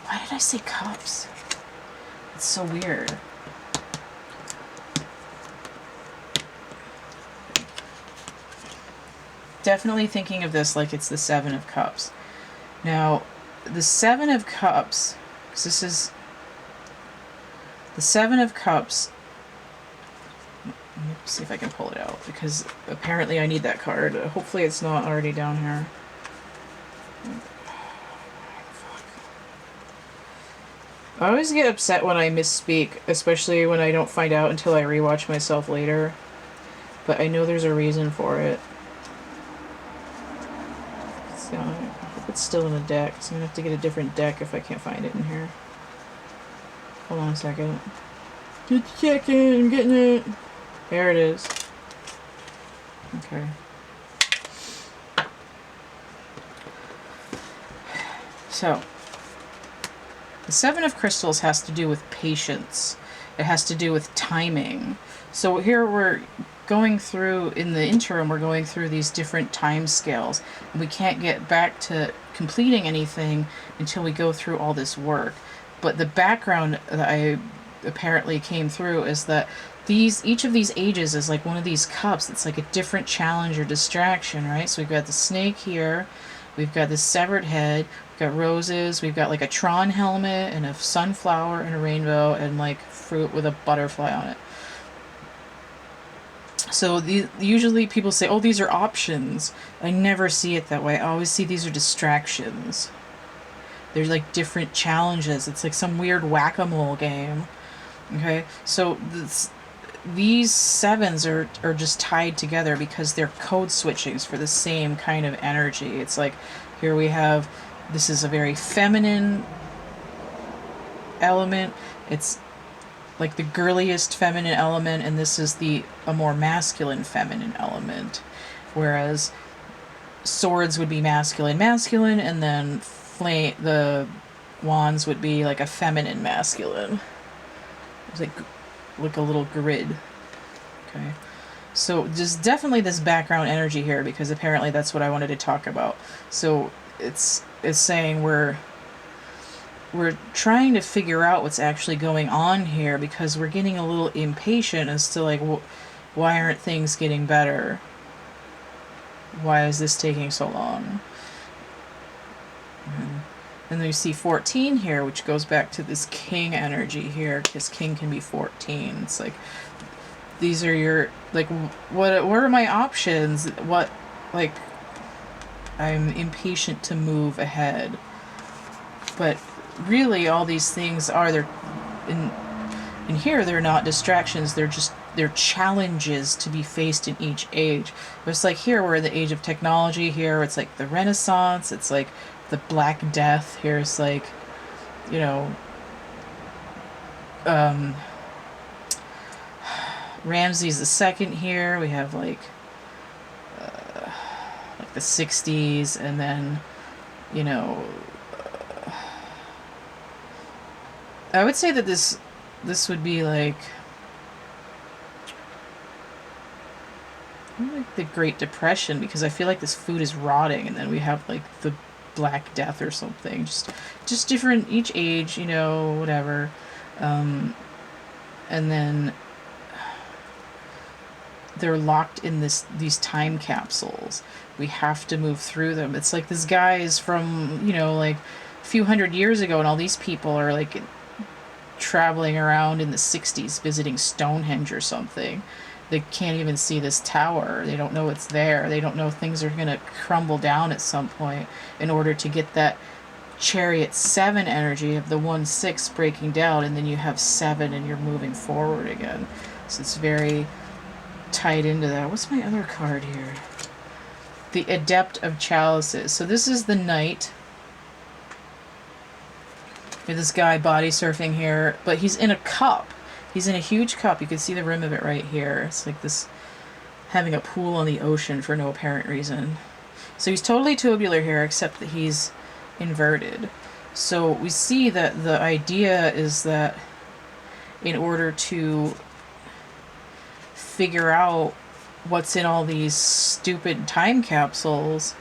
Why did I say cups? It's so weird. Definitely thinking of this like it's the 7 of Cups. Now, the 7 of Cups, because this is... The 7 of Cups... Let me see if I can pull it out, because apparently I need that card. Hopefully it's not already down here. I always get upset when I misspeak, especially when I don't find out until I rewatch myself later. But I know there's a reason for it. So, I hope it's still in the deck, so I'm going to have to get a different deck if I can't find it in here. Hold on a second. Just checking, I'm getting it. There it is. Okay. So, the 7 of Crystals has to do with patience. It has to do with timing. So here we're going through, in the interim, we're going through these different time scales. And we can't get back to completing anything until we go through all this work. But the background that I apparently came through is that each of these ages is like one of these cups. It's like a different challenge or distraction, right? So we've got the snake here, we've got this severed head, we've got roses, we've got like a Tron helmet and a sunflower and a rainbow and like fruit with a butterfly on it. So usually people say, oh, these are options. I never see it that way. I always see these are distractions. There's like different challenges. It's like some weird whack-a-mole game. Okay, so these 7s are just tied together because they're code switchings for the same kind of energy. It's like, here we have, this is a very feminine element. It's like the girliest feminine element, and this is a more masculine feminine element. Whereas swords would be masculine, and then the wands would be like a feminine masculine. It's like a little grid. Okay, so there's definitely this background energy here because apparently that's what I wanted to talk about. So it's saying we're trying to figure out what's actually going on here because we're getting a little impatient as to like, why aren't things getting better? Why is this taking so long? And then you see 14 here, which goes back to this king energy here, because king can be 14. It's like, these are your, like, what are my options? What, like, I'm impatient to move ahead. But really all these things are, they're, in here, they're not distractions, they're challenges to be faced in each age. It's like here, we're in the age of technology. Here, it's like the Renaissance. It's like the Black Death. Here's like, you know, Ramses II here. We have like the 60s, and then, you know, I would say that this would be like the Great Depression, because I feel like this food is rotting, and then we have like the Black Death or something. Just different each age, you know, whatever. And then they're locked in these time capsules. We have to move through them. It's like this guy is from, you know, like a few hundred years ago, and all these people are like traveling around in the 60s visiting Stonehenge or something. They can't even see this tower. They don't know it's there. They don't know things are going to crumble down at some point in order to get that Chariot 7 energy of the 1-6 breaking down, and then you have 7 and you're moving forward again. So it's very tied into that. What's my other card here? The Adept of Chalices. So this is the Knight. This guy body surfing here, but he's in a cup. He's in a huge cup. You can see the rim of it right here. It's like this, having a pool on the ocean for no apparent reason. So he's totally tubular here, except that he's inverted. So we see that the idea is that in order to figure out what's in all these stupid time capsules,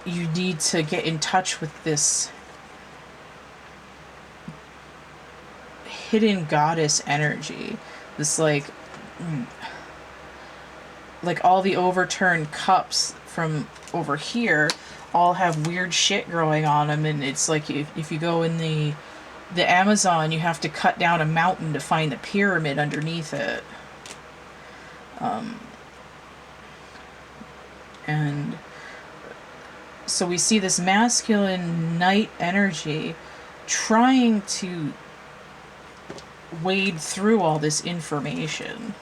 you need to get in touch with this hidden goddess energy. This like all the overturned cups from over here all have weird shit growing on them, and it's like if you go in the Amazon, you have to cut down a mountain to find the pyramid underneath it. And so we see this masculine Knight energy trying to wade through all this information,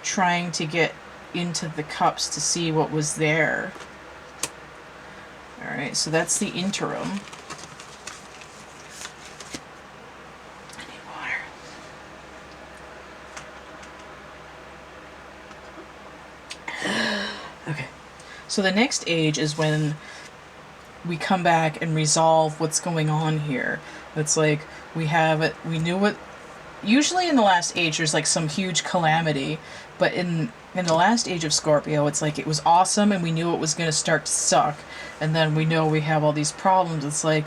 trying to get into the cups to see what was there. Alright, so that's the interim. I need water. Okay. So the next age is when we come back and resolve what's going on here. It's like we knew what, usually in the last age there's like some huge calamity, but in the last age of Scorpio, it's like it was awesome and we knew it was going to start to suck, and then we know we have all these problems. It's like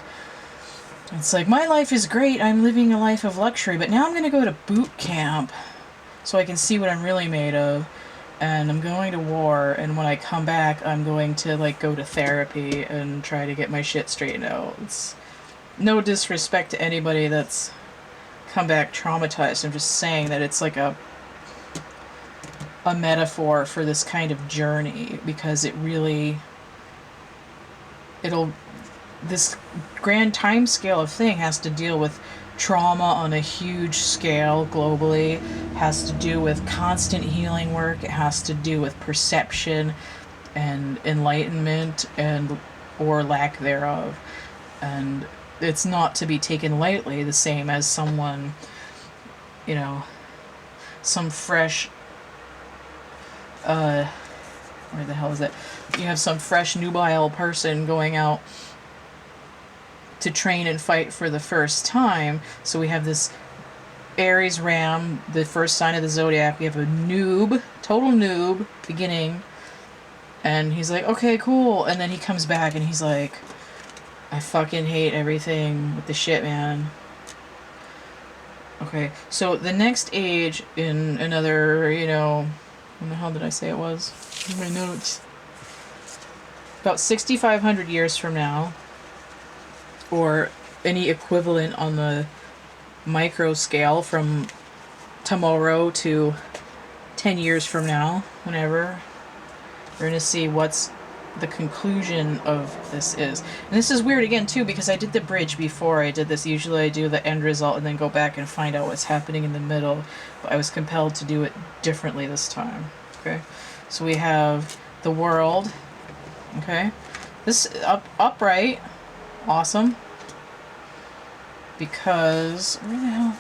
my life is great, I'm living a life of luxury, but now I'm going to go to boot camp so I can see what I'm really made of, and I'm going to war, and when I come back I'm going to like go to therapy and try to get my shit straightened out. It's no disrespect to anybody that's come back traumatized. I'm just saying that it's like a metaphor for this kind of journey, because this grand time scale of thing has to deal with trauma on a huge scale globally, has to do with constant healing work, it has to do with perception and enlightenment and or lack thereof, and it's not to be taken lightly, the same as someone, you know, some fresh where the hell is it? You have some fresh nubile person going out to train and fight for the first time. So we have this Aries Ram, the first sign of the zodiac. We have a noob, total noob beginning, and he's like, okay, cool, and then he comes back and he's like, I fucking hate everything with the shit, man. Okay, so the next age in another, you know, when the hell did I say it was? In my notes. About 6,500 years from now, or any equivalent on the micro scale from tomorrow to 10 years from now, whenever, we're going to see what's the conclusion of this is. And this is weird again too, because I did the bridge before I did this. Usually I do the end result and then go back and find out what's happening in the middle, but I was compelled to do it differently this time. Okay, so we have the World. Okay, this upright, awesome, because where the hell,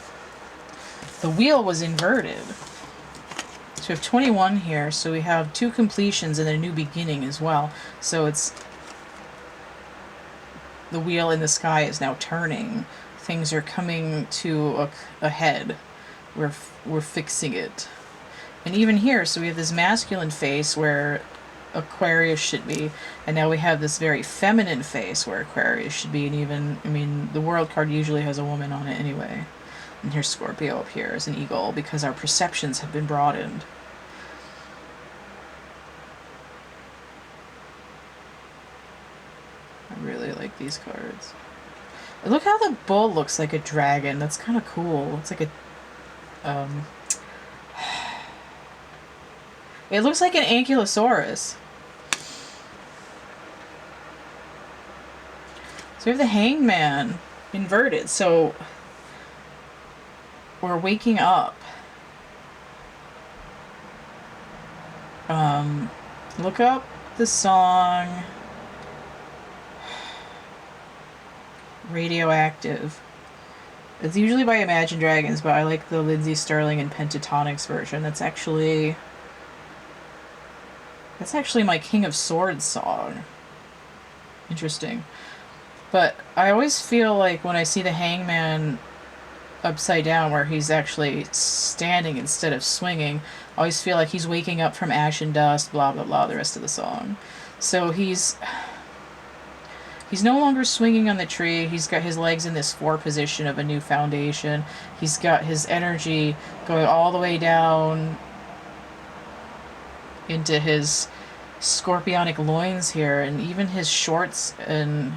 the wheel was inverted. we have 21 here, so we have 2 completions and a new beginning as well. So it's the wheel in the sky is now turning. Things are coming to a head. We're fixing it. And even here, so we have this masculine face where Aquarius should be, and now we have this very feminine face where Aquarius should be, and even, I mean, the World card usually has a woman on it anyway. And here's Scorpio up here as an eagle, because our perceptions have been broadened. I really like these cards. And look how the bull looks like a dragon. That's kind of cool. It's like a... it looks like an ankylosaurus. So we have the hangman inverted. So we're waking up. Look up the song Radioactive. It's usually by Imagine Dragons, but I like the Lindsay Sterling and Pentatonics version. That's actually my King of Swords song. Interesting. But I always feel like when I see the hangman upside down, where he's actually standing instead of swinging, I always feel like he's waking up from ash and dust, blah blah blah, the rest of the song. So he's no longer swinging on the tree. He's got his legs in this 4 position of a new foundation. He's got his energy going all the way down into his scorpionic loins here, and even his shorts and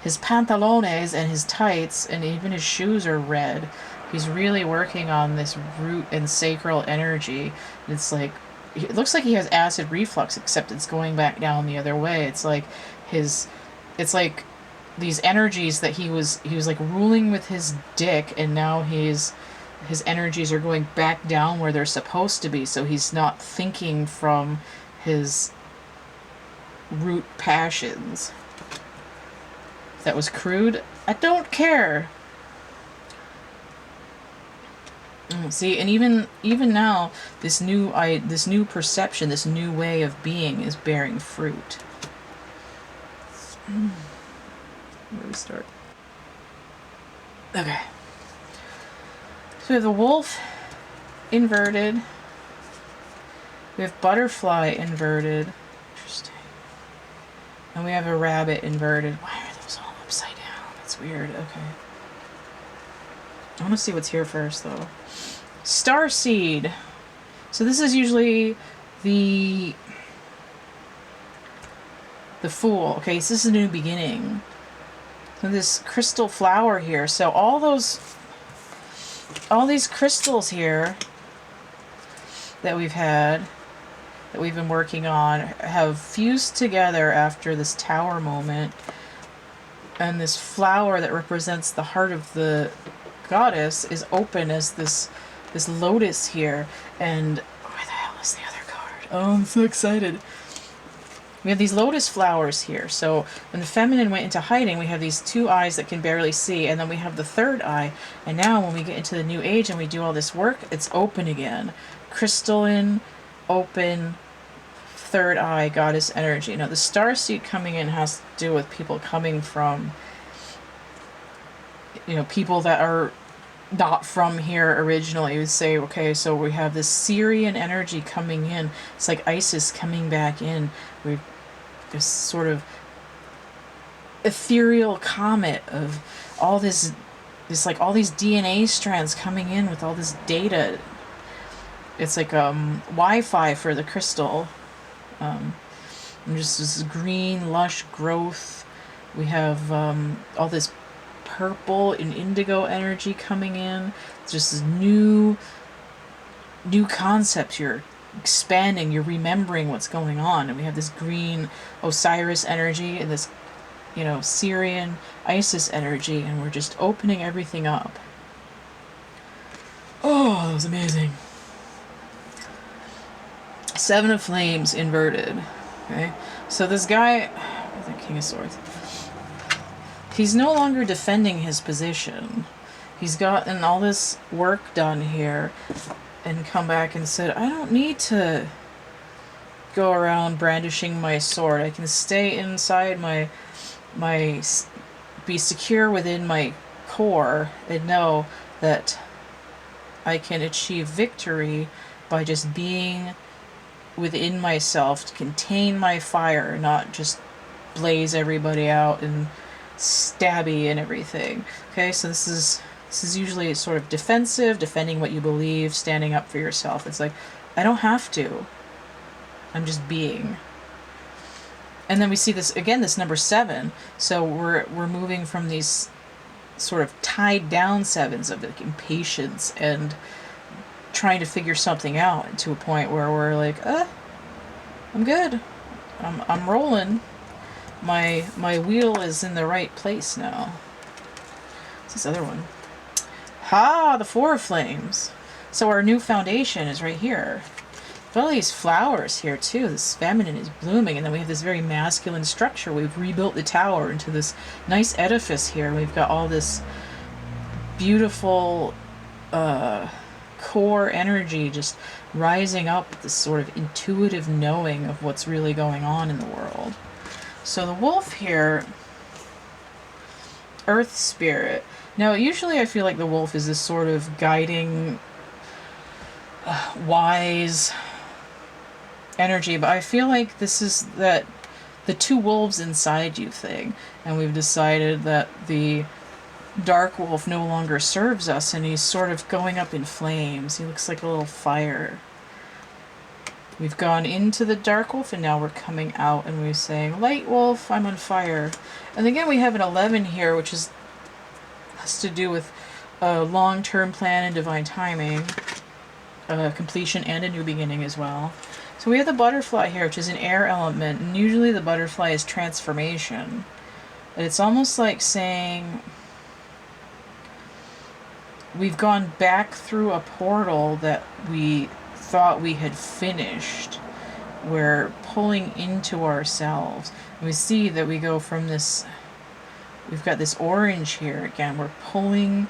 his pantalones and his tights and even his shoes are red. He's really working on this root and sacral energy. It's like, it looks like he has acid reflux, except it's going back down the other way. It's like it's like these energies that he was like ruling with his dick, and now his energies are going back down where they're supposed to be, so he's not thinking from his root passions. That was crude. I don't care. See, and even now, this new perception, this new way of being is bearing fruit. Where do we start? Okay. So we have the wolf inverted. We have butterfly inverted. Interesting. And we have a rabbit inverted. Why are those all upside down? That's weird. Okay. I want to see what's here first, though. Starseed. So this is usually the Fool. Okay, so this is a new beginning. So this crystal flower here. So all these crystals here that we've had, that we've been working on, have fused together after this tower moment. And this flower that represents the heart of the goddess is open as this lotus here. And where the hell is the other card? Oh, I'm so excited. We have these lotus flowers here. So when the feminine went into hiding, we have these 2 eyes that can barely see, and then we have the 3rd eye. And now when we get into the new age and we do all this work, it's open again. Crystalline, open, 3rd eye, goddess energy. Now the starseed coming in has to do with people coming from, people that are not from here originally. You would say, okay, so we have this Syrian energy coming in. It's like Isis coming back in. We've this sort of ethereal comet of all this like all these DNA strands coming in with all this data. It's like Wi-Fi for the crystal. And just this green, lush growth. We have all this purple and indigo energy coming in. It's just this new concepts. You're expanding, you're remembering what's going on. And we have this green Osiris energy and this, Syrian Isis energy, and we're just opening everything up. Oh, that was amazing. 7 of Flames inverted. Okay, so this guy, the King of Swords, he's no longer defending his position. He's gotten all this work done here, and come back and said, I don't need to go around brandishing my sword. I can stay inside be secure within my core and know that I can achieve victory by just being within myself to contain my fire, not just blaze everybody out and stabby and everything. Okay, so this is usually sort of defensive, defending what you believe, standing up for yourself. It's like, I don't have to. I'm just being. And then we see this again, this number 7. So we're moving from these sort of tied down sevens of like impatience and trying to figure something out to a point where we're like, I'm good. I'm rolling. My wheel is in the right place now. What's this other one? Ha! The 4 of Flames. So our new foundation is right here. All these flowers here too. This feminine is blooming, and then we have this very masculine structure. We've rebuilt the tower into this nice edifice here. We've got all this beautiful core energy just rising up with this sort of intuitive knowing of what's really going on in the world. So the wolf here, earth spirit. Now usually I feel like the wolf is this sort of guiding, wise energy, but I feel like this is that the 2 wolves inside you thing, and we've decided that the dark wolf no longer serves us, and he's sort of going up in flames. He looks like a little fire. We've gone into the dark wolf, and now we're coming out, and we're saying, light wolf, I'm on fire. And again, we have an 11 here, which has to do with a long-term plan and divine timing, completion, and a new beginning as well. So we have the butterfly here, which is an air element, and usually the butterfly is transformation. And it's almost like saying we've gone back through a portal that we thought we had finished. We're pulling into ourselves. And we see that we go from this, we've got this orange here again, we're pulling,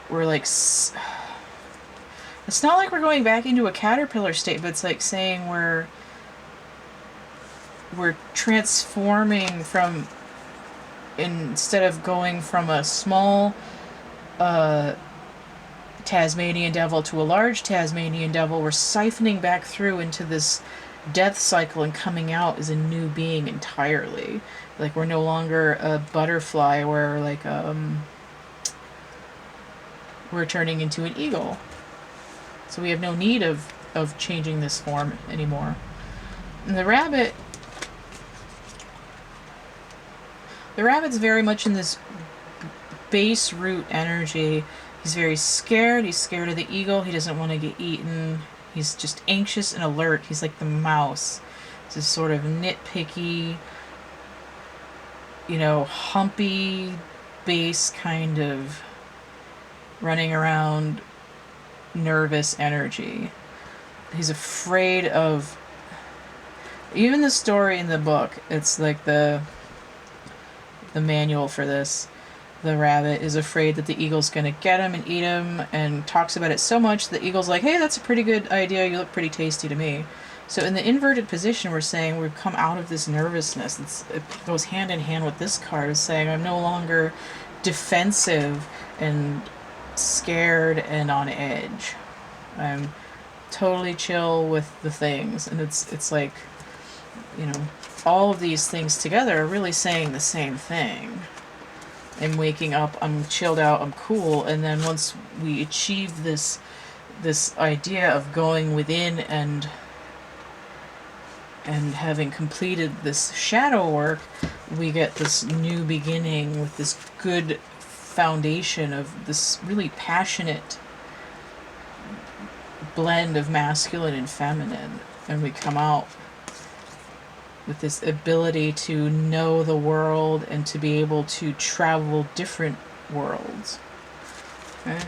we're like, it's not like we're going back into a caterpillar state, but it's like saying we're transforming from, instead of going from a small Tasmanian devil to a large Tasmanian devil, we're siphoning back through into this death cycle and coming out as a new being entirely. Like we're no longer a butterfly, we're like we're turning into an eagle. So we have no need of changing this form anymore. And the rabbit's very much in this base root energy. He's very scared. He's scared of the eagle. He doesn't want to get eaten. He's just anxious and alert. He's like the mouse. It's this sort of nitpicky, humpy base kind of running around nervous energy. He's afraid of, even the story in the book, it's like the manual for this. The rabbit is afraid that the eagle's going to get him and eat him, and talks about it so much the eagle's like, hey, that's a pretty good idea, you look pretty tasty to me. So in the inverted position, we're saying we've come out of this nervousness. It goes hand in hand with this card, is saying I'm no longer defensive and scared and on edge. I'm totally chill with the things, and it's like, all of these things together are really saying the same thing. I'm waking up, I'm chilled out, I'm cool, and then once we achieve this idea of going within and having completed this shadow work, we get this new beginning with this good foundation of this really passionate blend of masculine and feminine, and we come out with this ability to know the world and to be able to travel different worlds. Okay,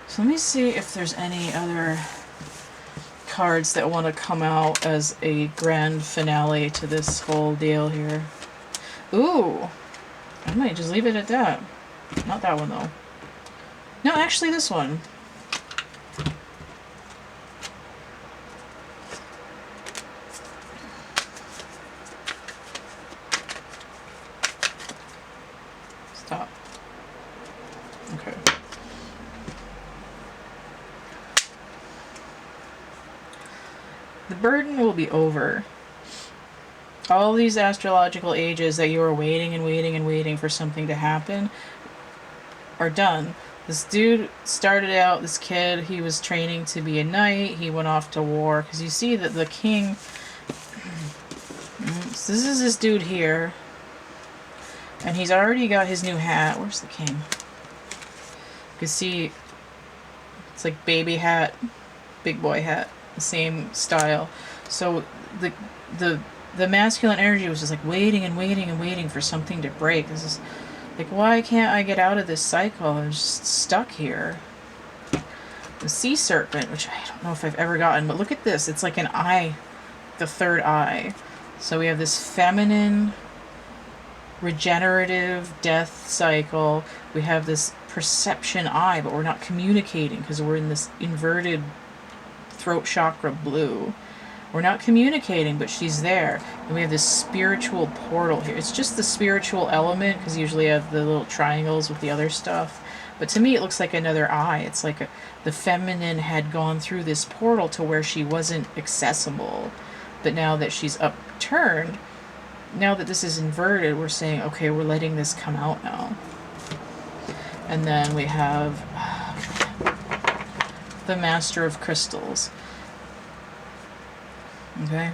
so let me see if there's any other cards that want to come out as a grand finale to this whole deal here. Ooh, I might just leave it at that. Not that one though. No, actually this one. The burden will be over. All these astrological ages that you were waiting and waiting and waiting for something to happen are done. This dude started out, this kid, he was training to be a knight. He went off to war. Because you see that the king... So this is this dude here. And he's already got his new hat. Where's the king? You can see it's like baby hat, big boy hat. The same style. So the masculine energy was just like waiting and waiting and waiting for something to break. This is like, why can't I get out of this cycle? I'm just stuck here. The sea serpent, which I don't know if I've ever gotten, but look at this. It's like an eye, the third eye. So we have this feminine, regenerative death cycle. We have this perception eye, but we're not communicating because we're in this inverted throat chakra blue. We're not communicating, but she's there. And we have this spiritual portal here. It's just the spiritual element, because usually you have the little triangles with the other stuff. But to me, it looks like another eye. It's like the feminine had gone through this portal to where she wasn't accessible. But now that she's upturned, now that this is inverted, we're saying, okay, we're letting this come out now. And then we have the Master of Crystals. Okay.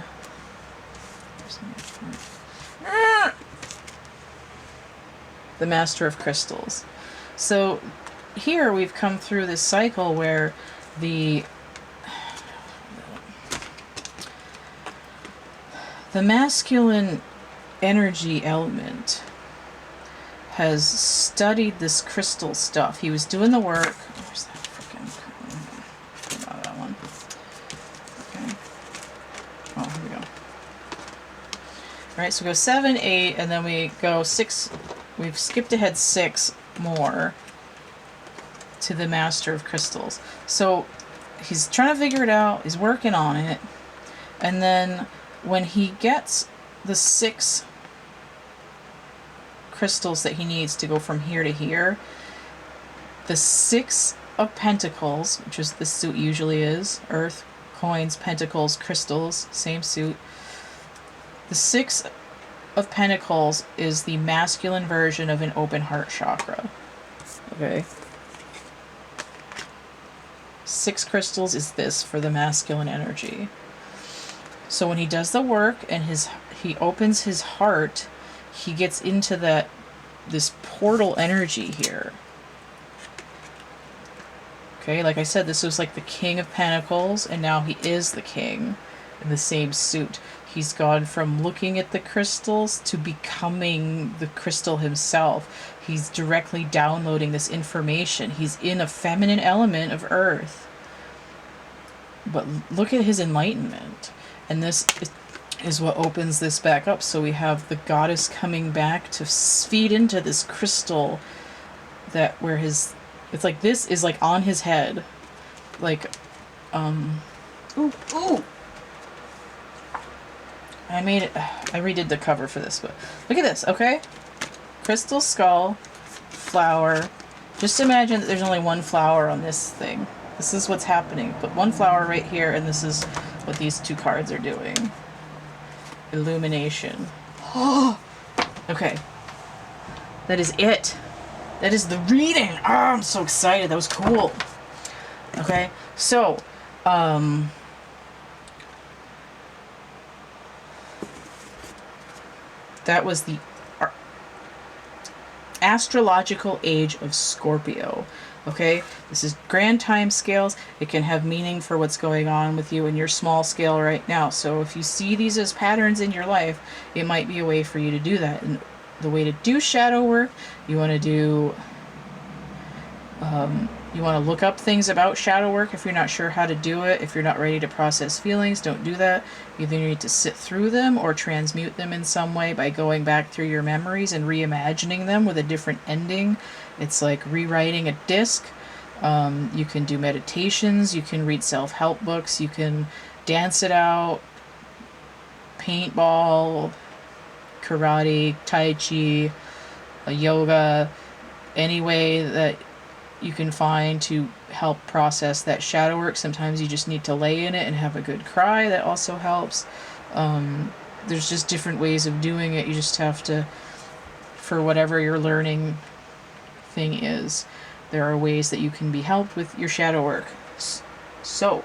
The Master of Crystals. So here we've come through this cycle where the masculine energy element has studied this crystal stuff. He was doing the work. Where's that freaking? Forgot that one. Okay. Oh, here we go. All right, so we go 7, 8, and then we go 6. We've skipped ahead 6 more to the Master of Crystals. So he's trying to figure it out. He's working on it. And then when he gets the 6 crystals that he needs to go from here to here, the 6 of Pentacles, which is the suit usually is, Earth, Coins, Pentacles, Crystals, same suit. The 6 of Pentacles is the masculine version of an open heart chakra. Okay. 6 crystals is this for the masculine energy. So when he does the work and he opens his heart, he gets into this portal energy here. Okay, like I said, this was like the King of Pentacles, and now he is the king in the same suit. He's gone from looking at the crystals to becoming the crystal himself. He's directly downloading this information. He's in a feminine element of Earth. But look at his enlightenment. And this is what opens this back up. So we have the goddess coming back to feed into this crystal that where his... It's like this is like on his head. Like, ooh. I redid the cover for this, but look at this, okay? Crystal skull, flower. Just imagine that there's only one flower on this thing. This is what's happening. Put one flower right here, and this is what these 2 cards are doing. Illumination. Oh! Okay. That is it. That is the reading. Oh, I'm so excited. That was cool. Okay, so, that was the astrological age of Scorpio. Okay, this is grand time scales. It can have meaning for what's going on with you in your small scale right now. So if you see these as patterns in your life, it might be a way for you to do that. And the way to do shadow work, you want to do, you want to look up things about shadow work if you're not sure how to do it. If you're not ready to process feelings, don't do that. You either need to sit through them or transmute them in some way by going back through your memories and reimagining them with a different ending. It's like rewriting a disc. You can do meditations. You can read self-help books. You can dance it out, paintball, karate, tai chi, yoga, any way that you can find to help process that shadow work. Sometimes you just need to lay in it and have a good cry. That also helps. There's just different ways of doing it. You just have to, for whatever your learning thing is, there are ways that you can be helped with your shadow work. So,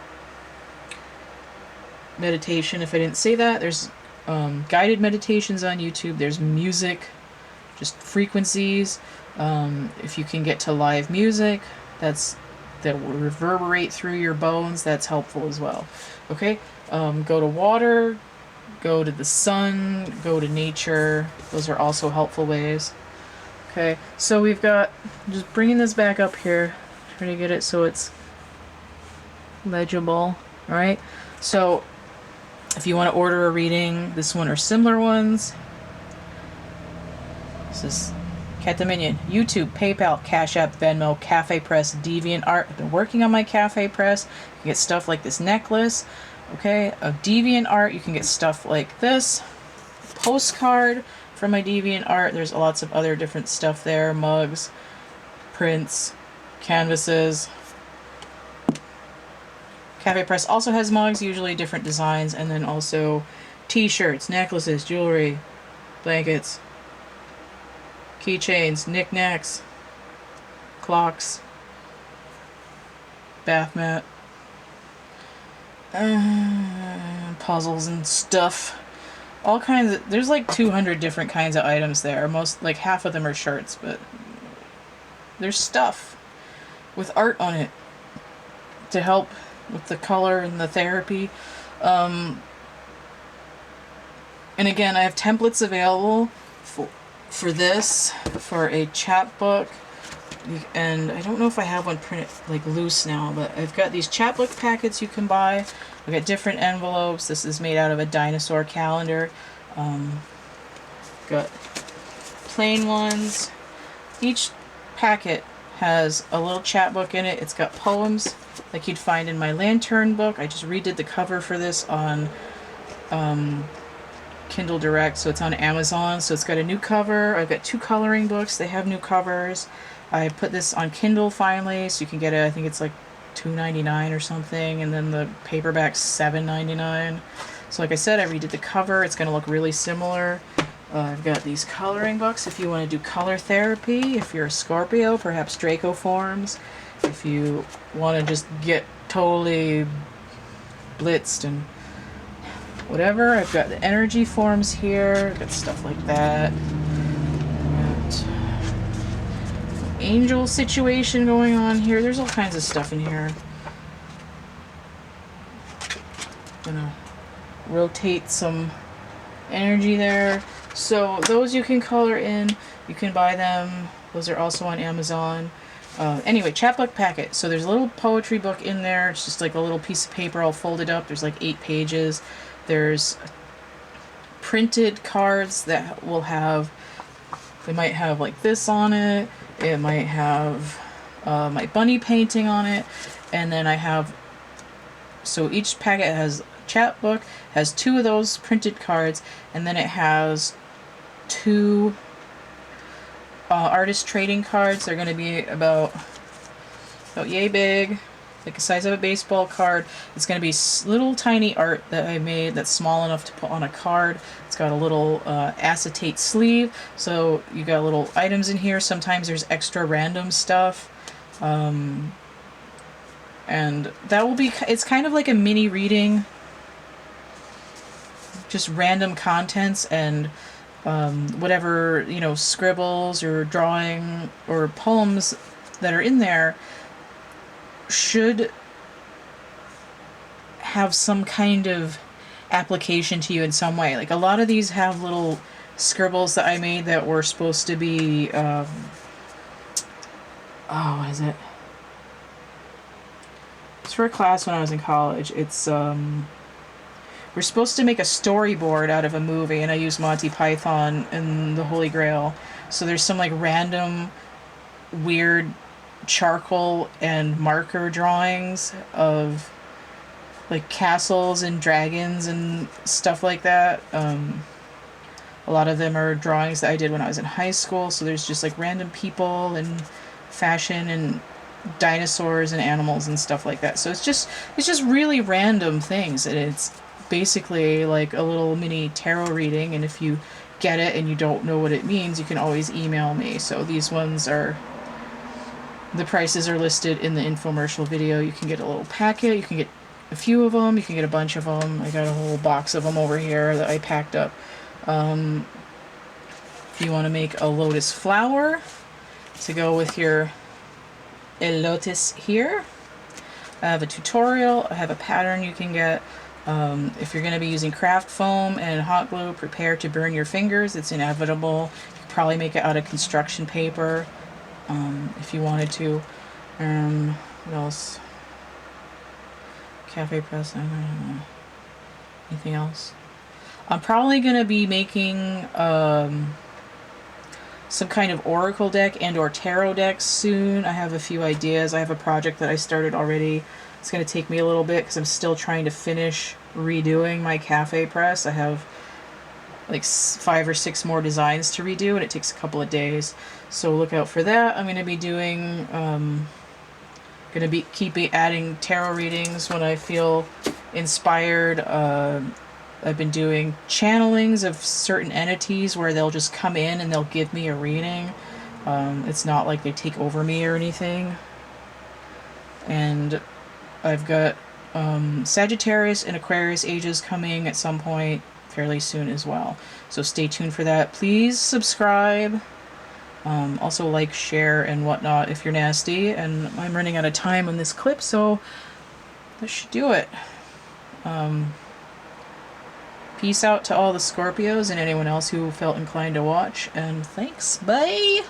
meditation, if I didn't say that, there's guided meditations on YouTube. There's music, just frequencies. If you can get to live music, that will reverberate through your bones, that's helpful as well. Okay, go to water, go to the sun, go to nature. Those are also helpful ways. Okay, so we've got, just bringing this back up here, trying to get it so it's legible. All right, so if you want to order a reading, this one or similar ones, this is CATtheMinion, YouTube, PayPal, Cash App, Venmo, Cafe Press, DeviantArt. I've been working on my Cafe Press. You can get stuff like this necklace. Okay, of DeviantArt, you can get stuff like this postcard from my DeviantArt. There's lots of other different stuff there, mugs, prints, canvases. Cafe Press also has mugs, usually different designs, and then also t-shirts, necklaces, jewelry, blankets, keychains, knickknacks, clocks, bath mat, puzzles and stuff. All kinds of, there's like 200 different kinds of items there. Most, like half of them are shirts, but there's stuff with art on it to help with the color and the therapy. And again, I have templates available for this, for a chapbook, and I don't know if I have one printed like loose now, but I've got these chapbook packets you can buy. I've got different envelopes. This is made out of a dinosaur calendar. Got plain ones. Each packet has a little chapbook in it. It's got poems like you'd find in my lantern book. I just redid the cover for this on Kindle Direct, so it's on Amazon. So it's got a new cover. I've got 2 coloring books. They have new covers. I put this on Kindle finally, so you can get it. I think it's like $2.99 or something, and then the paperback's $7.99. So like I said, I redid the cover. It's going to look really similar. I've got these coloring books if you want to do color therapy. If you're a Scorpio, perhaps Draco forms. If you want to just get totally blitzed and whatever. I've got the energy forms here. I've got stuff like that. Angel situation going on here. There's all kinds of stuff in here. Gonna rotate some energy there. So those you can color in. You can buy them. Those are also on Amazon. Anyway, chapbook packet. So there's a little poetry book in there. It's just like a little piece of paper all folded up. There's like 8 pages. There's printed cards that will have, they might have like this on it. It might have my bunny painting on it. And then I have, so each packet has chapbook, has 2 of those printed cards, and then it has 2 artist trading cards. They're going to be about yay big, like the size of a baseball card. It's going to be little tiny art that I made that's small enough to put on a card. It's got a little acetate sleeve, so you got little items in here. Sometimes there's extra random stuff, and that will be, it's kind of like a mini reading, just random contents and whatever, you know, scribbles or drawing or poems that are in there should have some kind of application to you in some way. Like a lot of these have little scribbles that I made that were supposed to be what is it? It's for a class when I was in college. It's we're supposed to make a storyboard out of a movie, and I used Monty Python and the Holy Grail. So there's some like random weird charcoal and marker drawings of like castles and dragons and stuff like that. A lot of them are drawings that I did when I was in high school. So there's just like random people and fashion and dinosaurs and animals and stuff like that. So it's just really random things, and it's basically like a little mini tarot reading. And if you get it and you don't know what it means, you can always email me. So these ones are, the prices are listed in the infomercial video. You can get a little packet, you can get a few of them, you can get a bunch of them. I got a whole box of them over here that I packed up. If you want to make a lotus flower to go with your elotes here, I have a tutorial, I have a pattern you can get. If you're going to be using craft foam and hot glue, prepare to burn your fingers. It's inevitable. You could probably make it out of construction paper if you wanted to. What else? Cafe press. I don't know. Anything else? I'm probably going to be making some kind of oracle deck and or tarot deck soon. I have a few ideas. I have a project that I started already. It's going to take me a little bit because I'm still trying to finish redoing my cafe press. I have like 5 or 6 more designs to redo, and it takes a couple of days. So look out for that. I'm going to be doing, keep adding tarot readings when I feel inspired. I've been doing channelings of certain entities where they'll just come in and they'll give me a reading. It's not like they take over me or anything. And I've got Sagittarius and Aquarius ages coming at some point fairly soon as well. So stay tuned for that. Please subscribe. Also like, share, and whatnot if you're nasty. And I'm running out of time on this clip, so that should do it. Peace out to all the Scorpios and anyone else who felt inclined to watch. And thanks. Bye!